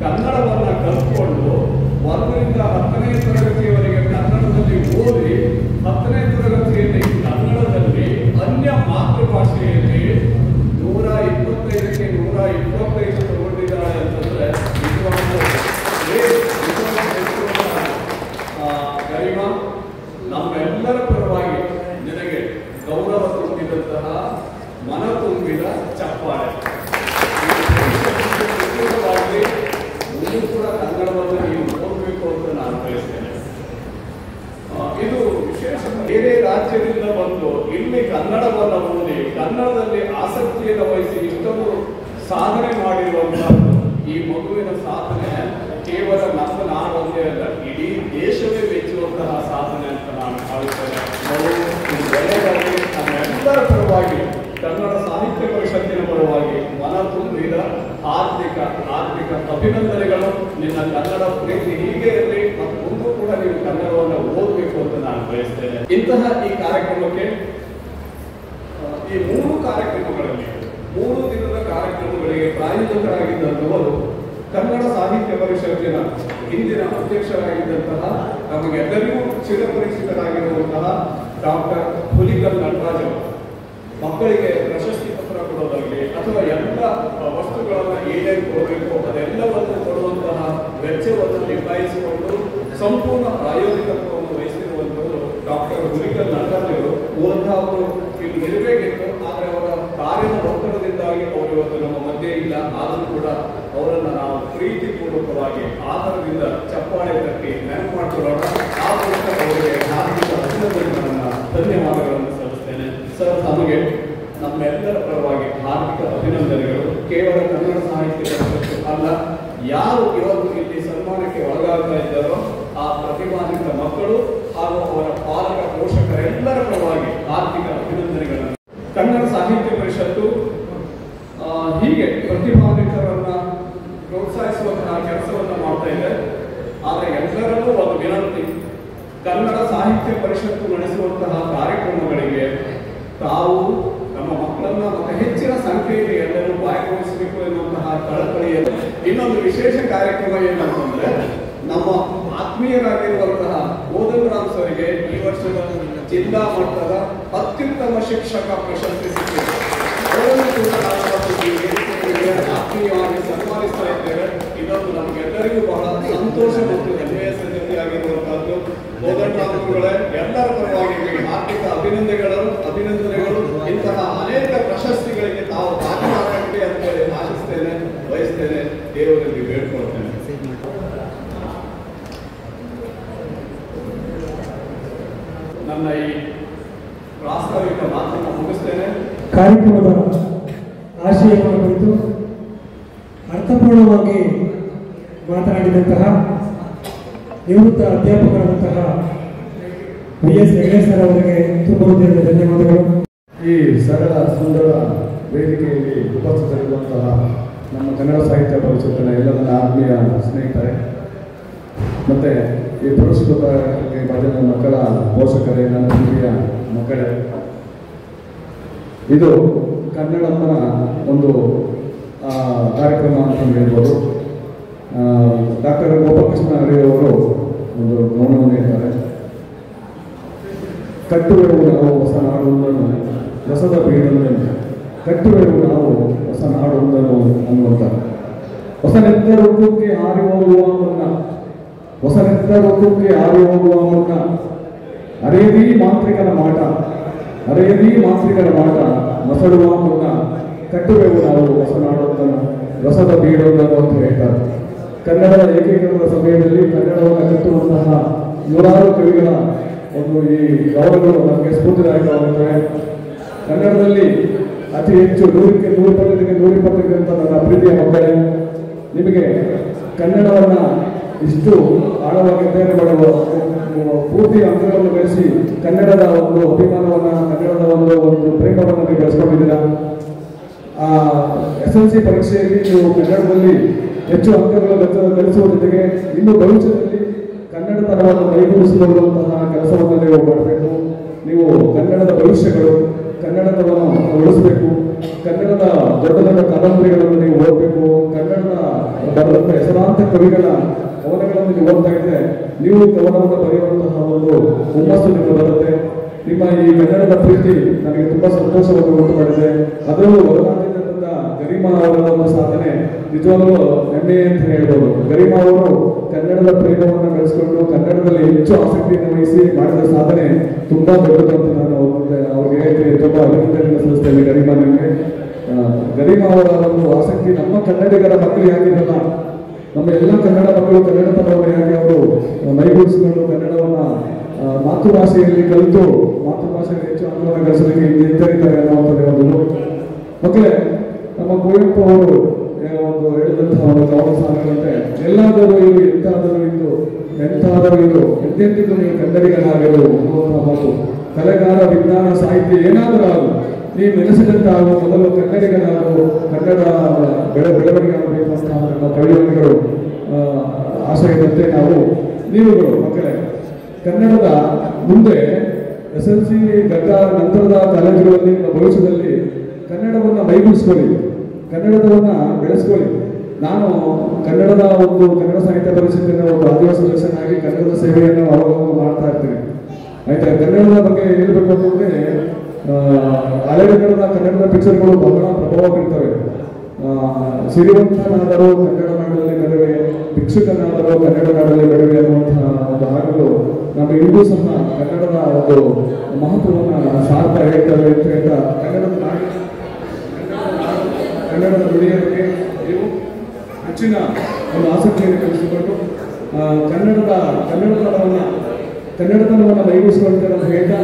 ಕನ್ನಡವನ್ನ ಕಲ್ತ್ಕೊಂಡು 1ರಿಂದ 10ನೇ ತರಗತಿಯವರೆಗೆ ಕನ್ನಡದಲ್ಲಿ ಓದಿ 10ನೇ ತರಗತಿಯಲ್ಲಿ ಕನ್ನಡದಲ್ಲಿ ಅನ್ಯ ಮಾತೃಭಾಷೆಯಲ್ಲಿ 125ಕ್ಕೆ 125 ತಗೊಂಡಿದ್ದಾಳೆ ಅಂತಂದ್ರೆ ಗರಿಮಾ, ನಮ್ಮೆಲ್ಲರ ಪರವಾಗಿ ನಿನಗೆ ಗೌರವ ತುಂಬಿದಂತಹ ಮನ ತುಂಬಿದ ಚಪ್ಪಾಳೆ. ನೀವು ಕೂಡ ಕನ್ನಡವನ್ನು ನೀವು ಓದಬೇಕು ಅಂತ ನಾನು ಬಯಸ್ತೇನೆ. ಇದು ವಿಶೇಷ. ಬೇರೆ ರಾಜ್ಯದಿಂದ ಬಂದು ಇಲ್ಲಿ ಕನ್ನಡವನ್ನು ಓದಿ ಕನ್ನಡದಲ್ಲಿ ಆಸಕ್ತಿಯನ್ನು ವಹಿಸಿ ಇಷ್ಟೊಂದು ಸಾಧನೆ ಮಾಡಿರುವಂತಹದ್ದು ಈ ಮಗುವಿನ ಸಾಧನೆ ಕೇವಲ ನಮ್ಮ ನಾಡೊಂದೇ ಅಲ್ಲ, ಇಡೀ ದೇಶವೇ ಮೆಚ್ಚುವಂತಹ ಸಾಧನೆ ಅಂತ ನಾನು ಭಾವಿಸ್ತೇನೆ. ನಮ್ಮೆಲ್ಲರ ಪರವಾಗಿ ಕನ್ನಡ ಸಾಹಿತ್ಯ ಪರಿಷತ್ತಿನ ಪರವಾಗಿ ಮನ ತುಂಬಿದ ಹಾರ್ದಿಕ ಅಭಿನಂದನೆಗಳು. ನಿನ್ನ ಕನ್ನಡ ಪ್ರೀತಿ ಹೀಗೆ ಇರಲಿ ಮತ್ತು ಮುಂದೂ ಕೂಡ ನೀವು ಕನ್ನಡವನ್ನು ಓದಬೇಕು ಅಂತ ನಾನು ಬಯಸ್ತೇನೆ. ಇಂತಹ ಈ ಕಾರ್ಯಕ್ರಮಕ್ಕೆ ಈ 3 ಕಾರ್ಯಕ್ರಮಗಳಲ್ಲಿ 3 ದಿನದ ಕಾರ್ಯಕ್ರಮಗಳಿಗೆ ಪ್ರಾಯೋಜಕರಾಗಿದ್ದಂಥವರು ಕನ್ನಡ ಸಾಹಿತ್ಯ ಪರಿಷತ್ತಿನ ಹಿಂದಿನ ಅಧ್ಯಕ್ಷರಾಗಿದ್ದಂತಹ ನಮಗೆಲ್ಲರಿಗೂ ಚಿರಪರಿಚಿತರಾಗಿರುವಂತಹ ಡಾಕ್ಟರ್ ಹುಲಿಕಲ್ ನಟರಾಜ್ ಅವರು. ಮಕ್ಕಳಿಗೆ ಪ್ರಶಸ್ತಿ ಪತ್ರ ಕೊಡೋದಾಗಲಿ ಅಥವಾ ಎಲ್ಲ ವಸ್ತುಗಳನ್ನು ಏನೇನು ಕೊಡಬೇಕು ಅದೆಲ್ಲವನ್ನು ಕೊಡುವಂತಹ ವೆಚ್ಚವನ್ನು ನಿಭಾಯಿಸಿಕೊಂಡು ಸಂಪೂರ್ಣ ಪ್ರಾಯೋಜಕತ್ವವನ್ನು ವಹಿಸಿರುವಂಥವರು ಡಾಕ್ಟರ್ ಹುಲಿಕಲ್ ನಟರಾಜ್ ಅವರು. ಮೂಲತಃ ಅವರು ಇಲ್ಲಿ ಇರಬೇಕಿತ್ತು, ಆದರೆ ಅವರ ಕಾರ್ಯದ ಒತ್ತಡದಿಂದಾಗಿ ಅವರು ಇವತ್ತು ನಮ್ಮ ಮಧ್ಯೆ ಇಲ್ಲ. ಆದರೂ ಕೂಡ ಅವರನ್ನು ನಾವು ಪ್ರೀತಿಪೂರ್ವಕವಾಗಿ ಆಧಾರದಿಂದ ಚಪ್ಪಾಳೆ ತಟ್ಟಿ ನೆನಪು ಮಾಡಿಕೊಳ್ಳೋಣ. ಆ ಮೂಲಕ ಅವರಿಗೆ ಹಾರ್ದಿಕ ಅಭಿನಂದನೆಗಳನ್ನು ಧನ್ಯವಾದಗಳನ್ನು ಸಲ್ಲಿಸ್ತೇನೆ. ಸರ್, ನಮಗೆ ನಮ್ಮೆಲ್ಲರ ಪರವಾಗಿ ಹಾರ್ದಿಕ ಅಭಿನಂದನೆಗಳು. ಕೇವಲ ಕನ್ನಡ ಸಾಹಿತ್ಯ ಪರಿಷತ್ತು ಅಲ್ಲ, ಯಾರು ಇವತ್ತು ಇಲ್ಲಿ ಸನ್ಮಾನಕ್ಕೆ ಒಳಗಾಗ್ತಾ ಇದ್ದಾರೋ ಆ ಪ್ರತಿಭಾನ್ವಿತ ಮಕ್ಕಳು ಹಾಗೂ ಅವರ ಪಾಲಕ ಪೋಷಕರೆಲ್ಲರ ಪರವಾಗಿ ಹಾರ್ದಿಕ ಅಭಿನಂದನೆಗಳನ್ನು. ಕನ್ನಡ ಸಾಹಿತ್ಯ ಪರಿಷತ್ತು ಹೀಗೆ ಪ್ರತಿಭಾನ್ವಿತರನ್ನ ಪ್ರೋತ್ಸಾಹಿಸುವಂತಹ ಕೆಲಸವನ್ನು ಮಾಡ್ತಾ ಇದೆ. ಆದರೆ ಎಲ್ಲರಲ್ಲೂ ಒಂದು ವಿನಂತಿ, ಕನ್ನಡ ಸಾಹಿತ್ಯ ಪರಿಷತ್ತು ನಡೆಸುವಂತಹ ಕಾರ್ಯಕ್ರಮಗಳಿಗೆ ತಾವು ನಮ್ಮ ಮಕ್ಕಳನ್ನ ಮತ್ತೆ ಹೆಚ್ಚಿನ ಸಂಖ್ಯೆಯಲ್ಲಿ ಎಲ್ಲರೂ ಭಾಗವಹಿಸಬೇಕು ಎನ್ನುವಂತಹ ಕಳಕಳಿಯಲ್ಲಿ. ಇನ್ನೊಂದು ವಿಶೇಷ ಕಾರ್ಯಕ್ರಮ ಏನಂತಂದ್ರೆ, ನಮ್ಮ ಆತ್ಮೀಯರಾಗಿರುವಂತಹ ಕೋದಂಡರಾಮ್ ಸರ್ಗೆ ಈ ವರ್ಷದ ಜಿಲ್ಲಾ ಮಟ್ಟದ ಅತ್ಯುತ್ತಮ ಶಿಕ್ಷಕ ಪ್ರಶಸ್ತಿ ಸಿಕ್ಕಿದೆ. ಅವರನ್ನು ಕೂಡ ಆತ್ಮೀಯವಾಗಿ ಸನ್ಮಾನಿಸ್ತಾ ಇದ್ದೇವೆ. ಇದೊಂದು ನಮಗೆಲ್ಲರಿಗೂ ಬಹಳ ಸಂತೋಷ ಮತ್ತು ಹೆಮ್ಮೆಯ ಸಂಗತಿಯಾಗಿರುವಂತಹದ್ದು. ಕೋದಂಡರಾಮ್ಗಳೇ, ಎಲ್ಲರ ಪರವಾಗಿ ಹಾರ್ದಿಕ ಅಭಿನಂದನೆಗಳು. ಇಂತಹ ಅನೇಕ ಪ್ರಶಸ್ತಿಗಳಿಗೆ ತಾವು ಭಾಗವಹಿಸಬೇಕು ಅಂತ ಹೇಳಿ ಆಶಿಸ್ತೇನೆ, ಬಯಸ್ತೇನೆ, ದೇವರಲ್ಲಿ ಬೇಡ್ಕೊಳ್ತೇನೆ. ನನ್ನ ಈ ಪ್ರಾಸ್ತಾವಿಕ ಮಾತನ್ನು ಮುಗಿಸ್ತೇನೆ. ಕಾರ್ಯಕ್ರಮದ ಆಶಯವನ್ನು ಕುರಿತು ಅರ್ಥಪೂರ್ಣವಾಗಿ ಮಾತನಾಡಿದಂತಹ ನಿವೃತ್ತ ಅಧ್ಯಾಪಕರಾದಂತಹ ವಿ.ಎಸ್. ಹೆಗಡೆ ಸರ್ ಅವರಿಗೆ ತುಂಬ ಧನ್ಯವಾದಗಳು. ಈ ಸರಳ ಸುಂದರ ವೇದಿಕೆಯಲ್ಲಿ ಉಪಸ್ಥಿತರಿರುವಂತಹ ನಮ್ಮ ಕನ್ನಡ ಸಾಹಿತ್ಯ ಪರಿಷತ್ತಿನ ಎಲ್ಲ ನನ್ನ ಆತ್ಮೀಯ ಸ್ನೇಹಿತರೆ, ಮತ್ತು ಈ ಪುರಸ್ಕೃತರಿಗೆ ಬಂದ ಮಕ್ಕಳ ಪೋಷಕರೇ, ನನ್ನ ಪ್ರೀತಿಯ ಮಕ್ಕಳೇ, ಇದು ಕನ್ನಡಮ್ಮನ ಒಂದು ಕಾರ್ಯಕ್ರಮ ಅಂತ ಹೇಳ್ಬೋದು. ಡಾಕ್ಟರ್ ಗೋಪಾಲಕೃಷ್ಣ ಅವರು ಒಂದು ಗಮನವನ್ನು ನೀಡ್ತಾರೆ. ಕಟ್ಟುವೆವು ನಾವು ಹೊಸ ನಾಡೊಂದನ್ನು ರಸದ ಬೀಡನ್ನು, ಕಟ್ಟುವೆವು ನಾವು ಹೊಸ ನಾಡೊಂದನ್ನು ಅನ್ನುವಂಥ ಹೊಸ ನೆತ್ತರೊತ್ತಕ್ಕೆ ಹಾರಿ ಹೋಗುವ ಮುನ್ನ, ಹೊಸ ನೆತ್ತರೊತ್ತಕ್ಕೆ ಹಾರಿ ಹೋಗುವ ಮುನ್ನ ಅರೇದಿ ಮಾಂತ್ರಿಕನ ಮಾಟ ಮಸಡುವ ಮುನ್ನ ಕಟ್ಟುವೆವು ನಾವು ಹೊಸ ನಾಡೊಂದನ್ನು ರಸದ ಬೀಡೊಂದನ್ನು ಅಂತ ಹೇಳ್ತಾರೆ. ಕನ್ನಡದ ಏಕೀಕರಣದ ಸಮಯದಲ್ಲಿ ಕನ್ನಡವನ್ನು ಕಟ್ಟುವಂತಹ ನೂರಾರು ಕವಿಗಳ ಒಂದು ಈ ಗೌರವಗಳು ನಮಗೆ ಸ್ಫೂರ್ತಿದಾಯಕವಾಗುತ್ತವೆ. ಕನ್ನಡದಲ್ಲಿ ಅತಿ ಹೆಚ್ಚು 100ಕ್ಕೆ 120 ಅಂತ ನನ್ನ ಪ್ರೀತಿಯ ಮಕ್ಕಳೇ, ನಿಮಗೆ ಕನ್ನಡವನ್ನು ಇಷ್ಟು ಆಳವಾಗಿ ಅಧ್ಯಯನ ಮಾಡುವ ಪೂರ್ತಿ ಅಂಕಗಳನ್ನು ಗಳಿಸಿ ಕನ್ನಡದ ಒಂದು ಅಭಿಮಾನವನ್ನು, ಕನ್ನಡದ ಒಂದು ಪ್ರೇಮವನ್ನು ನೀವು ಬೆಳೆಸ್ಕೊಂಡಿದ್ದೀರಾ. SLC ಪರೀಕ್ಷೆಯಲ್ಲಿ ನೀವು ಕನ್ನಡದಲ್ಲಿ ಹೆಚ್ಚು ಅಂಕಗಳನ್ನು ಗಳಿಸುವ ಜೊತೆಗೆ ಇನ್ನು ಭವಿಷ್ಯದಲ್ಲಿ ಕನ್ನಡ ತರವನ್ನು ಮೈಗೂಡಿಸಿಕೊಳ್ಳುವಂತಹ ಕೆಲಸವನ್ನು ನೀವು ಮಾಡಬೇಕು. ನೀವು ಕನ್ನಡದ ಭವಿಷ್ಯ ಕಾದಂಬರಿಗಳನ್ನು ನೀವು ಓದಬೇಕು, ಕನ್ನಡದ ಬರೆದಂಥ ಹೆಸರಾಂತ ಕವಿಗಳ ಕವನಗಳನ್ನು ನೀವು ಓದ್ತಾ ಇದ್ರೆ ನೀವು ಕವನವನ್ನು ಬರೆಯುವಂತಹ ಒಂದು ಹುಮ್ಮಸ್ಸು ನಿಮಗೆ ಬರುತ್ತೆ. ನಿಮ್ಮ ಈ ಕನ್ನಡದ ಪ್ರೀತಿ ನನಗೆ ತುಂಬಾ ಸಂತೋಷವನ್ನು ಉಂಟು ಮಾಡಿದೆ. ಅದರಲ್ಲೂ ಹೊರನಾಡಿನಿಂದ ಬಂದ ಗರಿಮಾ ಅವರ ಒಂದು ಸಾಧನೆ ನಿಜವಾಗ್ಲೂ ಹೆಮ್ಮೆ ಅಂತ ಹೇಳ್ಬೋದು. ಗರಿಮಾ ಅವರು ಕನ್ನಡದ ಪ್ರೇಮವನ್ನು ಬೆಳೆಸಿಕೊಂಡು ಕನ್ನಡದಲ್ಲಿ ಹೆಚ್ಚು ಆಸಕ್ತಿಯನ್ನು ವಹಿಸಿ ಮಾಡಿದ ಸಾಧನೆ ತುಂಬಾ ದೊಡ್ಡದು ಅಂತ ನಾನು ಅವ್ರಿಗೆ ತುಂಬಾ ಅಭಿನಂದನೆ ಸಲ್ಲಿಸ್ತೇನೆ. ಗರಿಮಾ ನಿಮಗೆ ಗರಿಮಾ ಅವರ ಒಂದು ಆಸಕ್ತಿ ನಮ್ಮ ಕನ್ನಡಿಗರ ಮಕ್ಕಳು ಯಾಕಿರಲ್ಲ, ನಮ್ಮ ಎಲ್ಲ ಕನ್ನಡ ಮಕ್ಕಳು ಕನ್ನಡತನವನ್ನು ಯಾಕೆ ಅವರು ಮೈಗೂಡಿಸಿಕೊಂಡು ಕನ್ನಡವನ್ನ ಮಾತೃಭಾಷೆಯಲ್ಲಿ ಕಲಿತು ಮಾತೃಭಾಷೆಯಲ್ಲಿ ಹೆಚ್ಚು ಅನುಭವ ಗಳಿಸಲಿಕ್ಕೆ ನಿರ್ಧರಿದ್ದಾರೆ ಅನ್ನುವಂಥದ್ದು ಒಂದು ಮಕ್ಕಳೇ. ನಮ್ಮ ಕುವೆಂಪು ಅವರು ಒಂದು ಹೇಳಿದಂತಹ ಒಂದು ಕವನ ಸಾಲುಗಳಂತೆ ಎಲ್ಲಾದರೂ ಇರು ಎಂತಾದರೂ ಇದ್ದು ಎಂತಾದರೂ ಇರು ಎಂದೆಂದಿಗೂ ನೀವು ಕನ್ನಡಿಗನಾಗಲು ಅನ್ನುವಂತಹ ಮಾತು. ಕಲೆಗಾರ, ವಿಜ್ಞಾನ, ಸಾಹಿತ್ಯ ಏನಾದರೂ ಆಗು, ನೀವು ನೆನೆಸಿದಂತಾಗುವ ಮೊದಲು ಕನ್ನಡಿಗನಾಗಲು, ಕನ್ನಡ ಬೆಳವಣಿಗೆ ಆಗಬೇಕು ಅಂತ ನಮ್ಮ ಕವಿಗಳು ಆಶಯದಂತೆ ನಾವು ನೀವುಗಳು ಮಕ್ಕಳೇ ಕನ್ನಡದ ಮುಂದೆ SLC ನಂತರದ ಕಾಲೇಜುಗಳಲ್ಲಿ ಭವಿಷ್ಯದಲ್ಲಿ ಕನ್ನಡವನ್ನು ಮೈಗೂಡಿಸ್ಕೊಳ್ಳಿ, ಕನ್ನಡದವನ್ನ ಬೆಳೆಸ್ಕೊಳ್ಳಿ. ನಾನು ಕನ್ನಡದ ಒಂದು ಕನ್ನಡ ಸಾಹಿತ್ಯ ಪರಿಷತ್ತಿನ ಒಂದು ಆದಿವಾಸಿ ಸದಸ್ಯನಾಗಿ ಕನ್ನಡದ ಸೇವೆಯನ್ನು ಅವಾಗ ಮಾಡ್ತಾ ಇರ್ತೀನಿ. ಆಯ್ತಾ, ಕನ್ನಡದ ಬಗ್ಗೆ ಹೇಳಬೇಕು ಅಂತಂದ್ರೆ ಹಳೆಗನ್ನಡದ ಕನ್ನಡದ ಪಿಕ್ಚರ್ಗಳು ಬಹಳ ಪ್ರಭಾವ ಬೀರ್ತವೆ. ಸಿರಿವಂತನಾದರೂ ಕನ್ನಡ ನಾಡಲ್ಲಿ ನಡೆವೆ, ಭಿಕ್ಷುಕನಾದರೂ ಕನ್ನಡ ನಾಡಲ್ಲಿ ನಡೆವೆ ಅನ್ನುವಂತಹ ಒಂದು ಹಾಡುಗಳು ನಮ್ಮ ಇಂದು ಸಹ ಕನ್ನಡದ ಒಂದು ಮಹತ್ವವನ್ನು ಸಾರ್ತಾ ಹೇಳ್ತವೆ ಅಂತ ಹೇಳ್ತಾ ಕನ್ನಡದ ನುಡಿಯ ಬಗ್ಗೆ ನೀವು ಹೆಚ್ಚಿನ ಒಂದು ಆಸಕ್ತಿಯನ್ನು ಕಲಿಸಿಕೊಂಡು ಕನ್ನಡತನವನ್ನು ಮೈಗೂಡಿಸಿಕೊಳ್ತೇವೆ ಅಂತ ಹೇಳ್ತಾ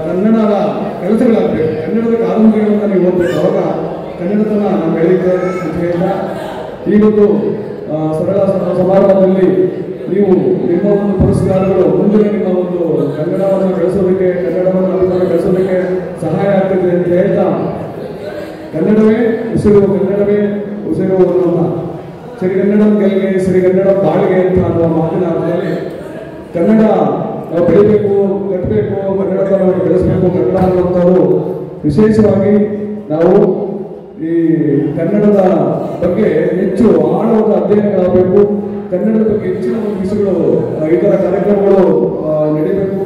ಕನ್ನಡದ ಕೆಲಸಗಳಾಗಬೇಕು, ಕನ್ನಡದ ಕಾದಂಬರಿಗಳನ್ನು ನೀವು ಓದಬೇಕು, ಅವಾಗ ಕನ್ನಡತನ ನಾವು ಬೆಳೀತೇವೆ ಅಂತ ಹೇಳ್ತಾ ಈ ಒಂದು ಸರಳ ಸಮಾರಂಭದಲ್ಲಿ ನೀವು ನಿಮ್ಮ ಒಂದು ಪುರಸ್ಕಾರಗಳು ಮುಂದಿನ ನಿಮ್ಮ ಒಂದು ಕನ್ನಡವನ್ನು ಬೆಳೆಸೋದಕ್ಕೆ, ಕನ್ನಡವನ್ನು ಅಭಿಮಾನ ಬೆಳೆಸೋದಕ್ಕೆ ಸಹಾಯ ಆಗ್ತದೆ ಅಂತ ಹೇಳ್ತಾ ಕನ್ನಡವೇ ಉಸಿರು, ಕನ್ನಡವೇ ಉಸಿರು ಅನ್ನುವಂಥ ಸಿರಿಗನ್ನಡಂ ಗೆಲ್ಗೆ ಸಿರಿಗನ್ನಡಂ ಬಾಳ್ಗೆ ಅಂತ ಅನ್ನುವ ಮಾತಿನ ಅರ್ಥದಲ್ಲಿ ಕನ್ನಡ ನಾವು ಬೆಳಿಬೇಕು, ಕಟ್ಟಬೇಕು, ಕನ್ನಡವನ್ನು ಬೆಳೆಸಬೇಕು. ಕನ್ನಡ ಅನ್ನುವಂಥದ್ದು ವಿಶೇಷವಾಗಿ ನಾವು ಈ ಕನ್ನಡದ ಬಗ್ಗೆ ಹೆಚ್ಚು ಆಳವಾದ ಅಧ್ಯಯನಗಳಾಗಬೇಕು. ಕನ್ನಡದ ಬಗ್ಗೆ ಹೆಚ್ಚಿನ ಒಂದು ವಿಷಯಗಳು ಇತರ ಕಾರ್ಯಕ್ರಮಗಳು ನಡೀಬೇಕು.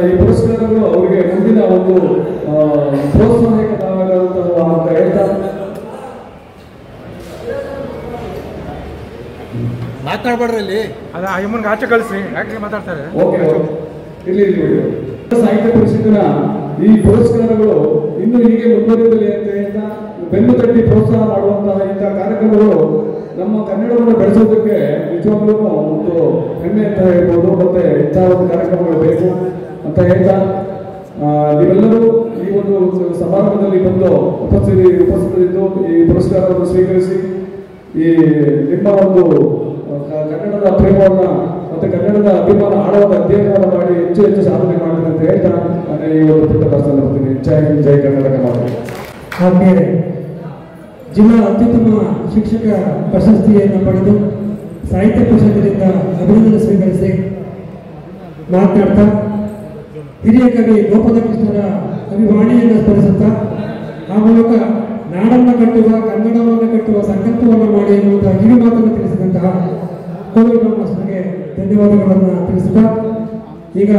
ಈ ಪುರಸ್ಕಾರಗಳು ಅವರಿಗೆ ಮುಂದಿನ ಒಂದು ಪ್ರೋತ್ಸಾಹಕವಾಗುವಂತಹ ಅಂತ ಹೇಳ್ತಾ ಮಾತಾಡ್ಬೇಡ್ರಿ ಇಲ್ಲಿ. ಅದ ಅಮ್ಮನ್ಗೆ ಆಚೆ ಕಳಿಸ್ರಿ, ಯಾಕೆ ಮಾತಾಡ್ತಾರೆ. ಇಲ್ಲಿ ಸಾಹಿತ್ಯ ಪರಿಷತ್ತಿನ ಈ ಪುರಸ್ಕಾರಗಳು ಇನ್ನು ಹೀಗೆ ಮುಂದುವರಿಯಲಿ ಅಂತ ಹೇಳ್ತಾ ಬೆನ್ನು ತಟ್ಟಿ ಪ್ರೋತ್ಸಾಹ ಮಾಡುವಂತಹ ಇಂತಹ ಕಾರ್ಯಕ್ರಮಗಳು ನಮ್ಮ ಕನ್ನಡವನ್ನು ಬೆಳೆಸೋದಕ್ಕೆ ನಿಜವಾಗ್ಲೂ ಒಂದು ಹೆಮ್ಮೆ ಅಂತ ಹೇಳ್ಬೋದು. ಮತ್ತೆ ಇಂತಹ ಒಂದು ಕಾರ್ಯಕ್ರಮಗಳು ಬೇಕು ಅಂತ ಹೇಳ್ತಾ ನೀವೆಲ್ಲರೂ ಈ ಒಂದು ಸಮಾರಂಭದಲ್ಲಿ ಬಂದು ಉಪಸ್ಥಿತರಿದ್ದು ಈ ಪುರಸ್ಕಾರವನ್ನು ಸ್ವೀಕರಿಸಿ ಈ ನಿಮ್ಮ ಒಂದು ಕನ್ನಡದ ಪ್ರೇಮವನ್ನ ಮತ್ತೆ ಕನ್ನಡದ ಅಭಿಮಾನ ಆಳವಾದ ಅಧ್ಯಯನವನ್ನು ಮಾಡಿ ಹೆಚ್ಚು ಹೆಚ್ಚು ಸಾಧನೆ ಮಾಡ್ತೀನಿ ಅಂತ ಹೇಳ್ತಾ ನಾನು ಈ ಒಂದು ಪುಟ್ಟ ಭಾಷಣ ಬರ್ತೀನಿ. ಜೈ ಹಿಂದ್, ಜೈ ಕರ್ನಾಟಕ ಮಾತು. ಆದ್ಮೇಲೆ ಜಿಲ್ಲಾ ಅತ್ಯುತ್ತಮ ಶಿಕ್ಷಕ ಪ್ರಶಸ್ತಿಯನ್ನು ಪಡೆದು ಸಾಹಿತ್ಯ ಪರಿಷತ್ತಿನಿಂದ ಅಭಿನಂದನೆ ಸ್ವೀಕರಿಸಿ ಮಾತನಾಡ್ತಾ ಹಿರಿಯ ಕವಿ ಗೋಪಾಲಕೃಷ್ಣರ ಅಭಿವಾಣಿಯನ್ನು ಸ್ಮರಿಸುತ್ತಾ ಆ ಮೂಲಕ ನಾಡನ್ನು ಕಟ್ಟುವ, ಕನ್ನಡವನ್ನು ಕಟ್ಟುವ ಸಂಕಲ್ಪವನ್ನು ಮಾಡಿ ಎನ್ನುವಂತಹ ಕಿವಿ ಮಾತನ್ನು ತಿಳಿಸಿದಂತಹ ಕೋವಿಡ್ ಮಾಸ್ಟರ್ಗೆ ಧನ್ಯವಾದಗಳನ್ನು ತಿಳಿಸುತ್ತಾ ಈಗ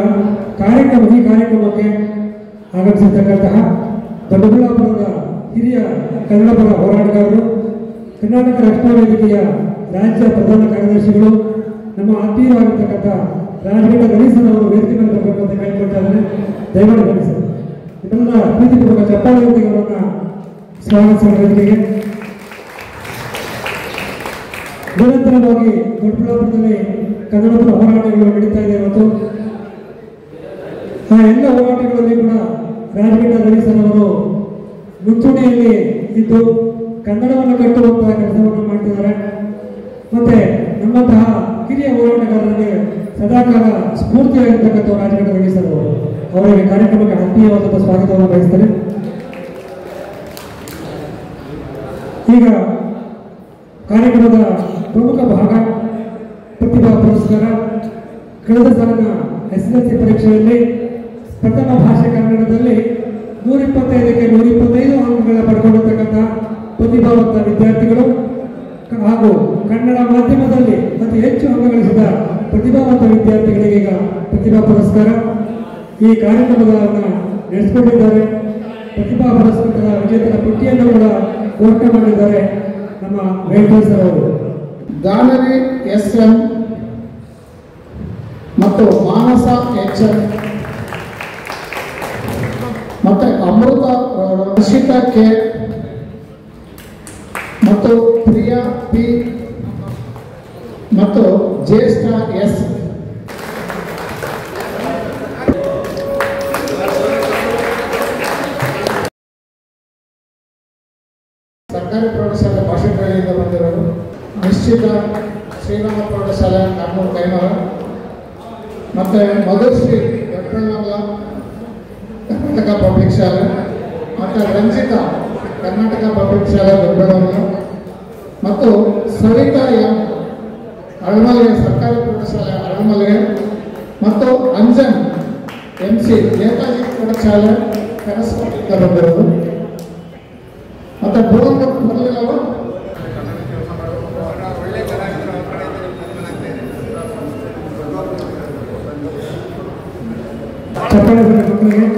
ಈ ಕಾರ್ಯಕ್ರಮಕ್ಕೆ ಆಗಮಿಸಿರ್ತಕ್ಕಂತಹ ದೊಡ್ಡಬಳ್ಳಾಪುರದ ಹಿರಿಯ ಕನ್ನಡಪರ ಹೋರಾಟಗಾರರು, ಕರ್ನಾಟಕ ರಕ್ಷಣಾ ವೇದಿಕೆಯ ರಾಜ್ಯ ಪ್ರಧಾನ ಕಾರ್ಯದರ್ಶಿಗಳು, ನಮ್ಮ ಆತ್ಮೀಯವಾಗಿರ್ತಕ್ಕಂಥ ರಾಜಗೀರ ಗಣೇಶನ್ ಅವರು ವೇದಿಕೆ ಮೇಲೆ ಬರಬೇಕು ಅಂತ ಕೇಳಿಕೊಳ್ತಾರೆ. ದಯಮಾಡಿ ಗಣೇಶನ್ ಇದನ್ನ ಪ್ರೀತಿಪೂರ್ವಕ ಚಪ್ಪಾಳೆಯೊಂದಿಗೆ ಅವರನ್ನ ಸ್ವಾಗತಿಸುವ ವೇದಿಕೆಗೆ. ನಿರಂತರವಾಗಿ ದೊಡ್ಡಬಳ್ಳಾಪುರದಲ್ಲಿ ಕನ್ನಡಪರ ಹೋರಾಟಗಳು ನಡೀತಾ ಇದೆ ಇವತ್ತು. ಆ ಎಲ್ಲ ಹೋರಾಟಗಳಲ್ಲಿ ಕೂಡ ರಾಜಗೀರ ಗಣೇಶನ್ ಅವರು ಮುಂಚೂಣಿಯಲ್ಲಿ ಇದ್ದು ಕನ್ನಡವನ್ನು ಕಟ್ಟುವಂತಹ ಕೆಲಸವನ್ನು ಮಾಡ್ತಿದ್ದಾರೆ. ಮತ್ತೆ ನಮ್ಮಂತಹ ಹಿರಿಯ ಹೋರಾಟಗಾರರಿಗೆ ಸದಾಕಾಲ ಸ್ಫೂರ್ತಿಯಾಗಿರ್ತಕ್ಕಂಥ ರಾಜಗೀರ ಗಣೇಶನ್ ಅವರು ಅವರಿಗೆ ಕಾರ್ಯಕ್ರಮಕ್ಕೆ ಆತ್ಮೀಯವಾದಂತಹ ಸ್ವಾಗತವನ್ನು ಬಯಸ್ತಾರೆ. ಈಗ ಕಾರ್ಯಕ್ರಮದ ಪ್ರಮುಖ ಭಾಗ ಪ್ರತಿಭಾ ಪುರಸ್ಕಾರ. ಕಳೆದ ಸಾಲಿನ SSLC ಪರೀಕ್ಷೆಯಲ್ಲಿ ಪ್ರಥಮ ಭಾಷೆ ಕನ್ನಡದಲ್ಲಿ 125ಕ್ಕೆ 125 ಅಂಕಗಳ ಪಡ್ಕೊಂಡಿರ್ತಕ್ಕಂಥ ಪ್ರತಿಭಾವಂತ ವಿದ್ಯಾರ್ಥಿಗಳು ಹಾಗೂ ಕನ್ನಡ ಮಾಧ್ಯಮದಲ್ಲಿ ಅತಿ ಹೆಚ್ಚು ಅಂಕ ಗಳಿಸಿದ ಪ್ರತಿಭಾವಂತ ವಿದ್ಯಾರ್ಥಿಗಳಿಗೆ ಈಗ ಪ್ರತಿಭಾ ಪುರಸ್ಕಾರ ಈ ಕಾರ್ಯಕ್ರಮವನ್ನು ನಡೆಸಿಕೊಂಡಿದ್ದಾರೆ. ಪ್ರತಿಭಾ ಪುರಸ್ಕಾರದ ವಿಜೇತರ ಪಟ್ಟಿಯನ್ನು ಕೂಡ ಘೋಷಣೆ ಮಾಡಿದ್ದಾರೆ ನಮ್ಮ ವೆಂಕಟೇಶ್ ಸರ್ ಅವರು. ಗಾನವಿ SM ಮತ್ತು ಮಾನಸ HM ಮತ್ತೆ ಅಮೃತ ರಕ್ಷಿತಾ K ಮತ್ತು ಪ್ರಿಯಾ P ಮತ್ತು ಜ್ಯೇಷ್ಠ S. ಸರ್ಕಾರಿ ಪ್ರೌಢಶಾಲೆ ಭಾಷೆಗಳಿಂದ ಬಂದಿರೋರು ನಿಶ್ಚಿತ ಶ್ರೀರಾಮ ಪ್ರೌಢಶಾಲೆ ಕಾನೂರು ಕೈಮರ ಮತ್ತು ಮಧುಶ್ರೀ ದೊಡ್ಡಬಳ್ಳಾಪುರ ಕರ್ನಾಟಕ ಪಬ್ಲಿಕ್ ಶಾಲೆ ಮತ್ತು ರಂಜಿತಾ ಕರ್ನಾಟಕ ಪಬ್ಲಿಕ್ ಶಾಲೆ ದೊಡ್ಡಬಳ್ಳಾಪುರ ಮತ್ತು ಸವಿತಾ M ಅಳಮಲ್ಗೆ ಸರ್ಕಾರಿ ಪ್ರೌಢಶಾಲೆ ಅಳಮಲ್ಗೆ ಮತ್ತು ಅಂಜನ್ MC ನೇತಾಜಿ ಪ್ರೌಢಶಾಲೆ ಕನಸದಿಂದ ಬಂದಿರೋದು ಮತ್ತು ಭುವನ್ ಬರಲಿಲ್ಲವರು ಚಪ್ಪಾಳೆ ಮಕ್ಕಳಿಗೆ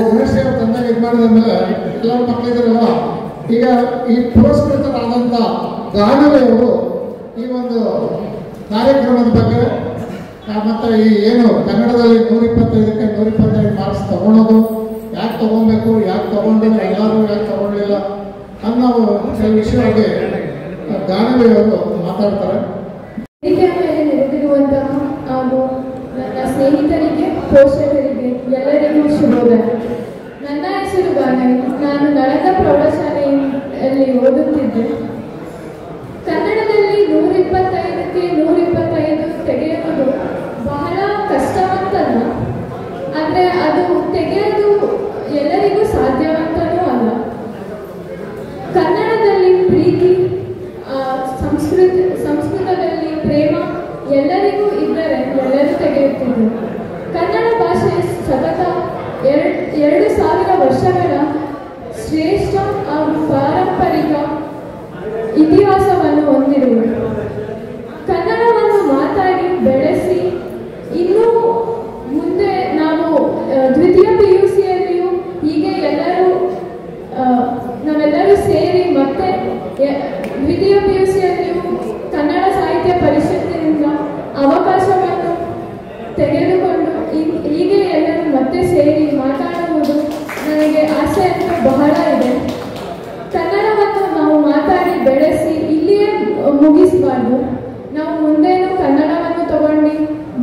ಗುಣಶೇಖರ್ ತಂದಾಗ ಇದು ಮಾಡಿದ್ಮೇಲೆ ಎಲ್ಲರೂ ಮಕ್ಕಳಿದ್ರಲ್ಲ, ಈಗ ಈ ಪುರಸ್ಕೃತರಾದಂಥ ಗಾನವಿಯವರು ಈ ಒಂದು ಕಾರ್ಯಕ್ರಮದ ಬಗ್ಗೆ ಮತ್ತು ಈ ಏನು ಕನ್ನಡದಲ್ಲಿ 125ಕ್ಕೆ 125 ಮಾರ್ಕ್ಸ್ ತಗೊಳೋದು, ಯಾಕೆ ತಗೊಬೇಕು, ಯಾಕೆ ತಗೊಂಡಿಲ್ಲ, ಎಲ್ಲರೂ ಯಾಕೆ ತಗೊಳ್ಳಿಲ್ಲ ಅನ್ನೋ ಕೆಲವು ವಿಷಯವಾಗಿ ಗಾನವಿಯವರು ಮಾತಾಡ್ತಾರೆ. ನೆರೆದಿರುವಂತಹ ಹಾಗೂ ನನ್ನ ಸ್ನೇಹಿತರಿಗೆ, ಪೋಷಕರಿಗೆ ಎಲ್ಲರಿಗೂ ಶುಭೋದಯ. ನನ್ನ ಹೆಸರು ಗಾನವಿ. ನಾನು ನಳಂದ ಪ್ರೌಢಶಾಲೆಯಲ್ಲಿ ಓದುತ್ತಿದ್ದೆ. ಕನ್ನಡದಲ್ಲಿ 125ಕ್ಕೆ 125 ತೆಗೆಯುವುದು ಬಹಳ ಕಷ್ಟವಂತಲ್ಲ, ಆದರೆ ಅದು ತೆಗೆಯೋದು ಎಲ್ಲರಿಗೂ ಸಾಧ್ಯವಂತನೂ ಅಲ್ಲ. ಕನ್ನಡದಲ್ಲಿ ಪ್ರೀತಿ, ಸಂಸ್ಕೃತದಲ್ಲಿ ಪ್ರೇಮ ಎಲ್ಲರಿಗೂ ಇದ್ದರೆ ಎಲ್ಲರೂ ತೆಗೆಯುತ್ತಿದ್ದರು. ಕನ್ನಡ ಭಾಷೆ ಸತತ 2000 ವರ್ಷಗಳ ಶ್ರೇಷ್ಠ ಹಾಗೂ ಪಾರಂಪರಿಕ ಇತಿಹಾಸವನ್ನು ಹೊಂದಿರುವುದು. ಕನ್ನಡವನ್ನು ಮಾತಾಡಿ ಬೆಳೆಸಿ ಇನ್ನೂ ಮುಂದೆ ನಾವು ದ್ವಿತೀಯ PUCಯಲ್ಲಿಯೂ ಹೀಗೆ ನಾವೆಲ್ಲರೂ ಸೇರಿ ಮತ್ತೆ ದ್ವಿತೀಯ PUCಯಲ್ಲಿಯೂ ಕನ್ನಡ ಸಾಹಿತ್ಯ ಪರಿಷತ್ತಿನಿಂದ ಅವಕಾಶವನ್ನು ತೆಗೆದುಕೊಂಡು ಹೀಗೆ ಎಲ್ಲರೂ ಮತ್ತೆ ಸೇರಿ ಮಾತಾಡುವುದು ನನಗೆ ಆಸೆ ಅಂತ ಬಹಳ ಇದೆ. ಕನ್ನಡವನ್ನು ನಾವು ಮಾತಾಡಿ ಬೆಳೆಸಿ ಇಲ್ಲಿಯೇ ಮುಗಿಸಬಾರ್ದು. ನಾವು ಮುಂದೇನು ಕನ್ನಡವನ್ನು ತಗೊಂಡು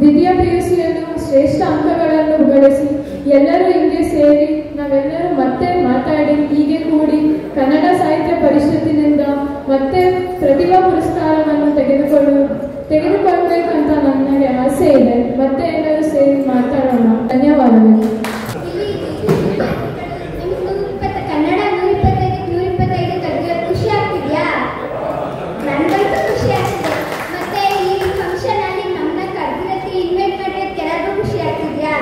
ದ್ವಿತೀಯ PUCಯಲ್ಲೂ ಶ್ರೇಷ್ಠ ಅಂಕಗಳನ್ನು ಗಳಿಸಿ ಎಲ್ಲರೂ ಹಿಂಗೆ ಸೇರಿ ನಾವೆಲ್ಲರೂ ಮತ್ತೆ ಮಾತಾಡಿ ಹೀಗೆ ಕೂಡಿ ಕನ್ನಡ ಸಾಹಿತ್ಯ ಪರಿಷತ್ತಿನಿಂದ ಮತ್ತೆ ಪ್ರತಿಭಾ ಪುರಸ್ಕಾರವನ್ನು ತೆಗೆದುಕೊಳ್ಬೇಕಂತ ನನಗೆ ಆಸೆ ಇದೆ. ಮತ್ತೆ ಎಲ್ಲರೂ ಸೇರಿ ಮಾತಾಡೋಣ. ಧನ್ಯವಾದಗಳು. ಕನ್ನಡ 125 ತೆಗೆಯೋದು ಖುಷಿ ಆಗ್ತಿದ್ಯಾ? ನನಗಂತೂ ಖುಷಿ ಆಗ್ತಿದೆ. ಮತ್ತೆ ಈ ಫಂಕ್ಷನ್ ಅಲ್ಲಿ ನಮ್ಮನ್ನ ಕರೆದಿರೋಕ್ಕೆ ಇನ್ವೈಟ್ ಮಾಡಿರೋಕ್ಕೆ ಎಲ್ಲರಿಗೂ ಖುಷಿ ಆಗ್ತಿದ್ಯಾ?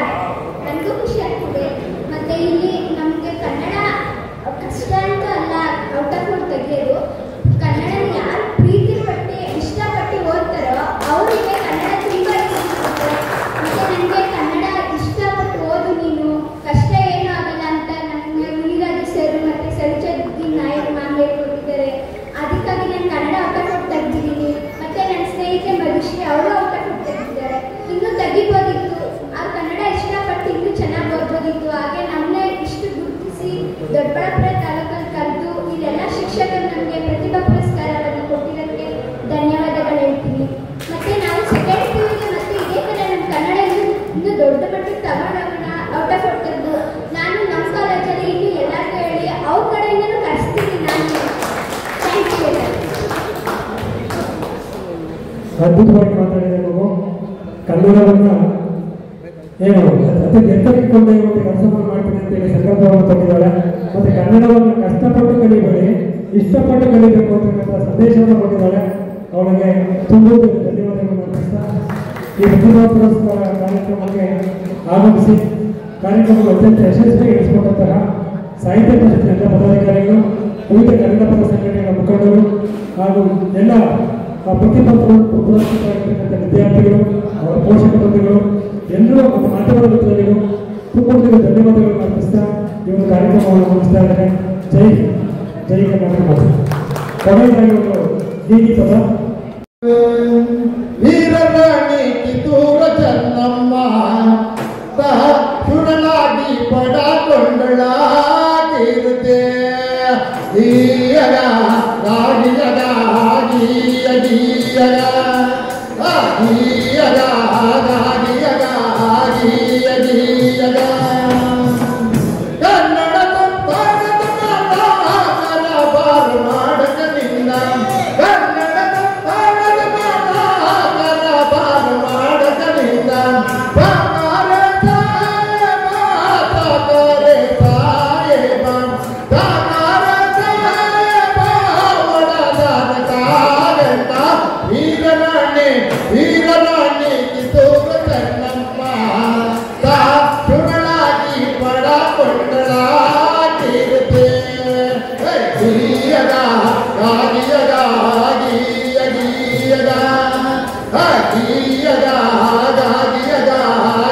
ನನಗೂ ಖುಷಿ ಆಗ್ತಿದೆ. ಮತ್ತೆ ಇಲ್ಲಿ ನಮಗೆ ಕನ್ನಡ ಕಷ್ಟ ಅಂತ ಅಲ್ಲ ಔಟ್ ಆಫ್ ಔಟ್ ತೆಗೆಯೋದು. ಕನ್ನಡ ಯಾರು ಪ್ರೀತಿ ಪಟ್ಟು ಇಷ್ಟಪಟ್ಟು ಓದ್ತಾರೋ ಅವರಿಗೆ ಕನ್ನಡ ತುಂಬ ಇಷ್ಟ. ಮತ್ತೆ ನನಗೆ ಕನ್ನಡ ಇಷ್ಟಪಟ್ಟು ಓದು ನೀನು ಅದ್ಭುತವಾಗಿ ಮಾತಾಡಿದೆ ಮಗು. ಕನ್ನಡವನ್ನ ಏನು ಅತಿ ಎತ್ತರಕ್ಕೆ ಕೊಂಡೊಯ್ಯುವಂತೆ ಕೆಲಸವನ್ನು ಮಾಡ್ತೀನಿ ಅಂತೇಳಿ ಸಂಕಲ್ಪವನ್ನು ತೊಗೊಂಡಿದ್ದಾಳೆ. ಮತ್ತೆ ಕನ್ನಡವನ್ನು ಕಷ್ಟಪಟ್ಟು ಕಲಿಬೇಡಿ, ಇಷ್ಟಪಟ್ಟು ಕಲಿಬೇಕು ಅಂತಕ್ಕಂಥ ಸಂದೇಶವನ್ನು ಕೊಟ್ಟಿದ್ದಾಳೆ. ಅವಳಿಗೆ ತುಂಬುವುದು ಧನ್ಯವಾದಗಳನ್ನು ಅರ್ಪಿಸ್ತಾ ಈ ಪ್ರತಿಭಾ ಪುರಸ್ಕಾರ ಕಾರ್ಯಕ್ರಮಕ್ಕೆ ಆಗಮಿಸಿ ಕಾರ್ಯಕ್ರಮವನ್ನು ಅತ್ಯಂತ ಯಶಸ್ವಿಗೊಳಿಸಿಕೊಂಡಂತಹ ಸಾಹಿತ್ಯ ಪರಿಷತ್ತಿನ ಎಲ್ಲ ಪದಾಧಿಕಾರಿಗಳು, ವಿವಿಧ ಕನ್ನಡ ಪರ ಸಂಘಟನೆಗಳ ಮುಖಂಡರು ಹಾಗೂ ಎಲ್ಲ ಪ್ರತಿಭಾ ಪುರಸ್ಕೃತರಾಗಿರ್ತಕ್ಕಂಥ ವಿದ್ಯಾರ್ಥಿಗಳು, ಅವರ ಪೋಷಕ ಬಂಧುಗಳು, ಎಲ್ಲರೂ ಮತ್ತು ಮಾಧ್ಯಮದ ಮಿತ್ರರಿಗೂ ತುಂಬ ಧನ್ಯವಾದಗಳನ್ನು ಅರ್ಪಿಸ್ತಾ ಈ ಒಂದು ಕಾರ್ಯಕ್ರಮವನ್ನು ಮುಗಿಸ್ತಾ ಇದ್ದಾರೆ. ಜೈ ಜೈ ಕರ್ನಾಟಕ ಮಾತು. ಕೊನೆಯದಾಗಿ ಒಂದು ಗೀಗೀತದ ವೀರರಾಣಿ ಕಿತ್ತೂರ ಚೆನ್ನಮ್ಮ ಸುರಳಾಗಿ ಪಡಕೊಂಡಳಾಗಿರುತ್ತೆ ಈಯಗ ಗಾಗಿಯಗ ಗೀಯಗ ಗೀಯಗ ಗಾಗಿಯಗ ಗೀಯಗ ಕನ್ನಡ ಸಂತಾನದ ಬಾರ ಮಾಡಕನಿಂದ ಕನ್ನಡ ಸಂತಾನದ ಬಾರ ಮಾಡಕನಿಂದ ವೀರರಾಣಿ ಕಿತ್ತೂರ ಚೆನ್ನಮ್ಮ ಸುರಳಾಗಿ ಪಡಕೊಂಡಳಾಗಿರುತ್ತೆ ಗೀಯಗ ಗಾಗಿಯಗ ಗೀಯಗ ಗೀಯಗ ಗಾಗಿಯಗ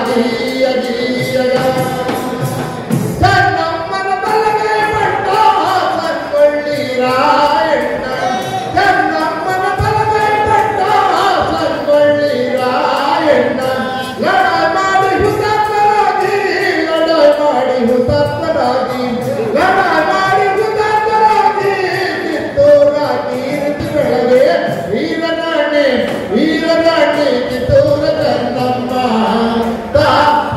ಗೀಯಗ ಚೆನ್ನಮ್ಮನ ಬಲಗೈ ಪಟ್ಟ ಸಂಗೊಳ್ಳಿ ರಾಯಣ್ಣ ಚೆನ್ನಮ್ಮನ ಬಲಗೈ ಪಟ್ಟ ಸಂಗೊಳ್ಳಿ ರಾಯಣ್ಣ ಲಡ ಮಾಡಿ ಹುತಾತ್ಮರಾಗಿ ಲಡ ಮಾಡಿ ಹುತಾತ್ಮರಾಗಿ ಕಿತ್ತೂರ ಕೀರ್ತಿ ಬೆಳಗ್ಗೆ ವೀರರಾಣಿ ಕಿತ್ತೂರ ಚೆನ್ನಮ್ಮ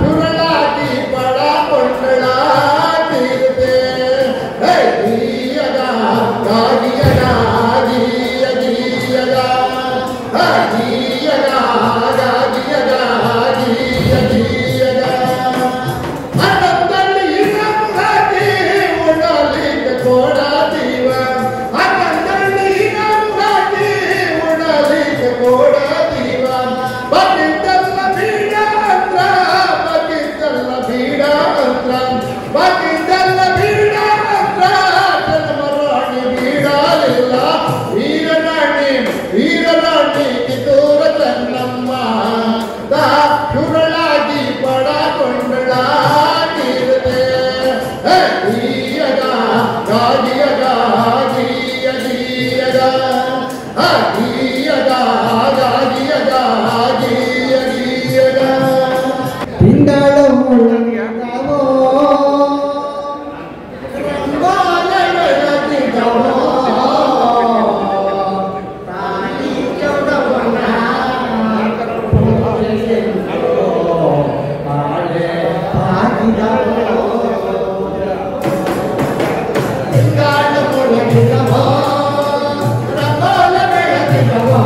ಸುರಳಾಗಿ ಪಡಕೊಂಡಳಾಗಿರುತ್ತೆ ಗೀಯಗ ಗಾಗಿಯಗ ಗೀಯಗ ಗೀಯಗ ಗಾಗಿಯಗ ಗೀಯಗ ಅನ್ನದಲ್ಲಿ ನಮ್ಗಾಗಿ ಉಣಲಿಕ್ಕೆ ಕೊಡದೀವ ಅನ್ನದಲ್ಲಿ ನಮ್ಗಾಗಿ ಉಣಲಿಕ್ಕೆ ಕೊಡದೀವ ಬಗ್ಗಿದ್ದಲ್ಲ ಬೀಡ ಅಂದ್ರ ಬಗ್ಗಿದ್ದಲ್ಲ ಬೀಡ ಅಂದ್ರ ಬಗ್ಗಿದ್ದಲ್ಲ ಬೀಡ ಅಂದ್ರ ಜನ್ಮರಾಣಿ ಬೀಡಲಿಲ್ಲ ವೀರರಾಣಿ ಕಿತ್ತೂರ ಚೆನ್ನಮ್ಮ ಸುರಳಾಗಿ ಪಡಕೊಂಡಳಾಗಿರುತ್ತೆ ಗೀಯಗ ಗಾಗಿಯಗ ಗೀಯಗ ಗೀಯಗ ಗಾಗಿಯಗ ಗೀಯಗ ತಿಂಗಳ ಮುಳಗಿದವೋ ರಂಗೋಲ ಬೆಳಗಿದವೋ ತಾಯಿ ಚೌಡವನ ಬಾಳೆ ಹಾಕಿದವೋ ತಿಂಗಳ ಮುಳಗಿದವೋ ರಂಗೋಲ ಬೆಳಗಿದವೋ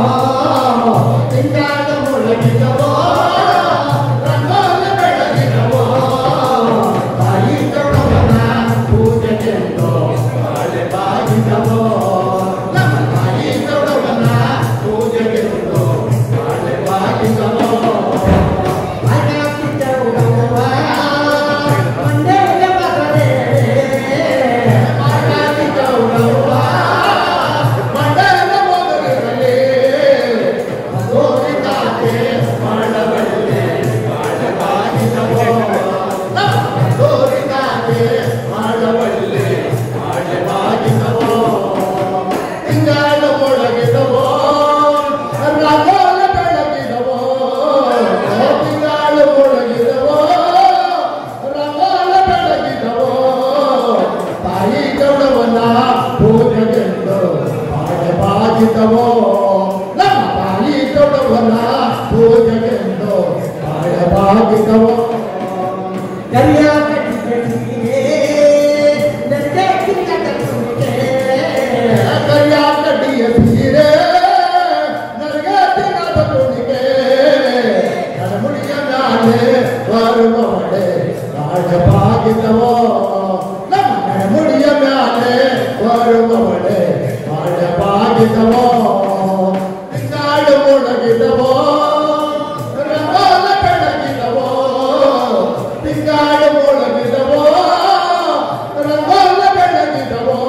ತಿಂಗಳ ಮುಳಗಿದವೋ ರಂಗೋಲ ಬೆಳಗಿದವೋ ತಾಯಿ ಚೌಡವನ ಪೂಜೆಗೆಂದು ಬಾಳೆ ಬಾಗಿದವೋ ನಮ್ಮ ತಾಯಿ ಚೌಡವನ ಪೂಜೆಗೆಂದು ಬಾಳೆ ಬಾಗಿದವೋ ಅನಾಥಿ ಚೌಡವ್ವ ಮಂಡ್ಯದ ಮಗನೇ ಅನಾಥಿ ಚೌಡವ್ವ ಮಂಡ್ಯದ ಮಗನೇ ತೋರಿದಾಗೆ ಮಾಡಬಲ್ಲೆ ಬಾಳೆ ಬಾಗಿದವೋ ತೋರಿದಾಗೆ ಮಾಡಬಲ್ಲೆ ಬಾಳೆ ಬಾಗಿದವೋ ತಿಂಗಳ ಮೊಳಗಿದವೋ ರಂಗೋಲ ಬೆಳಗಿದವೋ ತಿಂಗಳ ಮೊಳಗಿದವೋ ರಂಗೋಲ ಬೆಳಗಿದವೋ ತಾಯಿ ಚೌಡವನ ಪೂಜೆಗೆಂದು ಬಾಳೆ ಬಾಗಿದವೋ ನಮ್ಮ ತಾಯಿ ಚೌಡವನ ಪೂಜೆಗೆಂದು ಬಾಳೆ ಬಾಗಿದವೋ ಕರಿಯ ಕರಿಯ ಕಡ್ಡಿಯ ಸೀರೆ ನನಗೆ ತಿನ್ನದ ಬಾಗಿದವೋ ನಮ್ಮ ಮುಡಿಯ ಮ್ಯಾಲೆ ಬರುವವಳೆ ಬಾಗಿದವೋ ಕಾಡು ಮುಳಗಿದವೋ ರಂಗೋಲ ಬೆಳಗಿದವೋ ತಿಂಗಾಡು ಮುಳಗಿದವೋ ರಂಗೋಲ ಬೆಳಗಿದವೋ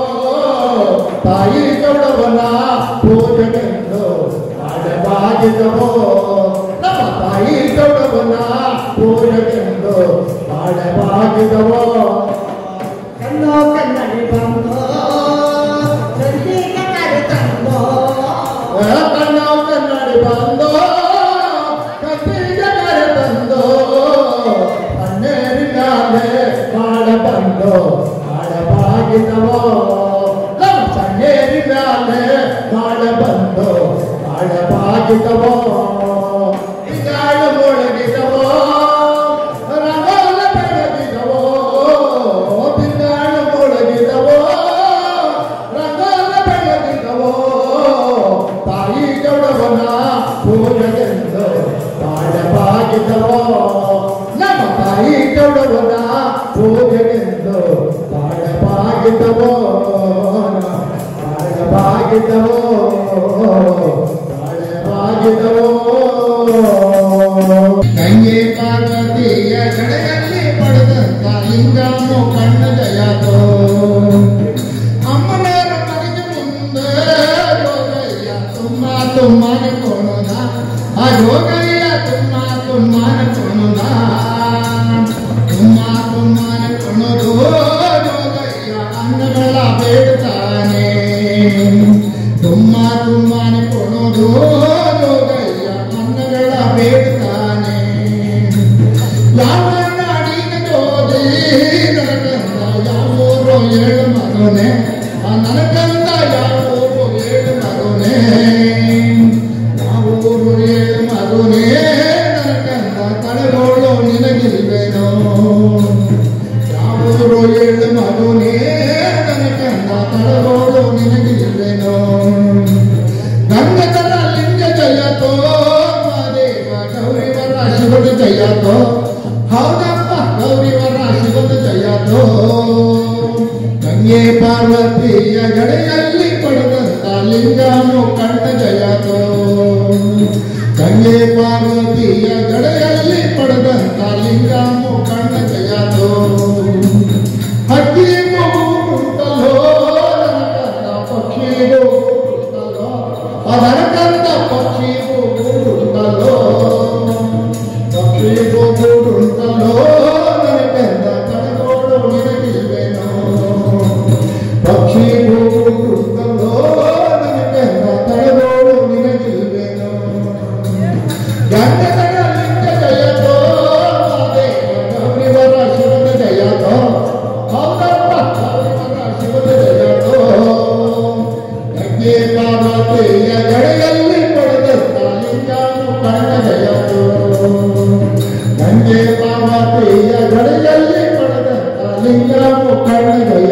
ತಾಯಿ ಗೌಡವನ ಪೂಜೆಗೆಂದು ಬಾಗಿದವೋ ನಮ್ಮ ತಾಯಿ ಗೌಡವನ ಪೂಜೆಗೆಂದು ಬಾಗಿದವೋ ಕಣ್ಣೋ ಕನ್ನಡಿ ಬಂದೋ ಸಂಗೀತ ಕರೆತಂದೋ ಕಣ್ಣೋ ಕನ್ನಡಿ ಬಂದೋ ಕತ್ತಿಗೆ ಕರೆತಂದೋ ಹನ್ನೆರಡಾಲೆ ಬಾಳ ಬಂದೋ ಬಾಗಿದವೋ ನಮ್ಮ ಸನ್ನೇರಿಗಾಲೆ ಬಾಳ ಬಂದೋ ಬಾಗಿದವೋ ತಿಂಗಾಡು ಮುಳಗಿದವೋ ರಂಗೋಲ ಬೆಳಗಿದವೋ ತಿಂಗಾಡು ಮುಳಗಿದವೋ ರಂಗೋಲ ಬೆಳಗಿದವೋ ತಾಯಿ ಗೌಡವನ ಪೂಜೆಗೆಂದು ಬಾಗಿದವೋ ನಮ್ಮ ತಾಯಿ ಗೌಡವನ ಪೂಜೆಗೆಂದು ಬಾಗಿದವೋ ಬಾಗಿದವೋ ಗಂಗೆ ಪಾರ್ವತಿಯ ಕಡೆಯಲ್ಲಿ ಪಡೆದಂತ ಲಿಂಗನು ಕಣ್ಣ ಜಯತೋ ಅಮ್ಮನವರ ಮನೆಗೆ ಮುಂದೆ ರೋಗಯ್ಯ ತುಂಬಾನೆ ಕೊಣುದ ಆ ರೋಗಯ್ಯ ತುಂಬಾನೆ ಕೊಣುದ ತುಂಬಾನೆ ಕೊಣುದು ರೋಗಯ್ಯ ಅನ್ನಗಳ ಬೇಡ್ತಾನೆ ತುಂಬಾನೆ ಕೊಣುದು ರೋಗಯ್ಯ ಅನ್ನಗಳ ಬೇಡ್ತಾನೆ ಯಾವ ನಾಡಿನ ಜೋದಿ ನರಕಂದ ಯಾವೂರು ಏಳು ಮಗನೆ ಆ ನರಕಂದ ಯಾವೂರು ಏಳು ಮಗನೆ ಯಾವೂರು ಏಳು ಮಗನೆ ನರಕಂದ ಕಳೆಗೋಳು ನಿನಗಿಲ್ವೇನೋ ಯಾವೂರು ಏಳು ಮಗನೆ ನರಕಂದ ಕಳೆಗೋಳು ನಿನಗಿಲ್ವೇನೋ ಗಂಗತರ ಲಿಂಗ ಜಯತೋ ಮಾದೇವ ಗೌರಿವರ ಶಿವನ ಜಯತೋ ಹೌದಪ್ಪ ಗೌರಿವರ ಶಿವನ ಜಯತೋ ಗಂಗೆ ಪಾರ್ವತಿಯ ಗಡೆಯಲ್ಲಿ ಪಡೆದಂತ ಲಿಂಗನು ಕಣ್ಣ ಜಯತೋ ಗಂಗೆ ಪಾರ್ವತಿಯ ಗಡೆಯಲ್ಲಿ ಪಡೆದಂತ ಲಿಂಗನು ಕಣ್ಣ ಜಯತೋ ಹಕ್ಕಿ ಉಂಟಲೋ ನರಕಂದ ಪಕ್ಷಿಗೂ ಉಂಟಲೋ ನರಕಂದ ಪಕ್ಷಿಗೂ ಉಂಟಲೋ ಪಕ್ಷಿಗೂ ಉಂಟಲೋ ನರಕಂದ ಕಳೆಗೋಳು ನಿನಗಿಲ್ವೇನೋ ಪಕ್ಷಿಗೂ ಉಂಟಲೋ ನರಕಂದ ಕಳೆಗೋಳು ನಿನಗಿಲ್ವೇನೋ ಗಂಗಗಳ ಲಿಂಗ ಜಯತೋ ಮಾದೇವ ಗೌರಿವರ ಶಿವನ ಜಯತೋ ಹೌದಪ್ಪ ಗೌರಿವರ ಶಿವನ ಜಯತೋ ಗಂಗೆ ಪಾರ್ವತಿಯ ಗಡೆಯಲ್ಲಿ ಪಡೆದಂತ ಲಿಂಗನು ಕಣ್ಣ ಜಯತೋ ಗಂಗೆ ಪಾರ್ವತಿಯ ಗಡೆಯಲ್ಲಿ ಪಡೆದಂತ ಲಿಂಗನು ಕಣ್ಣ ಜಯ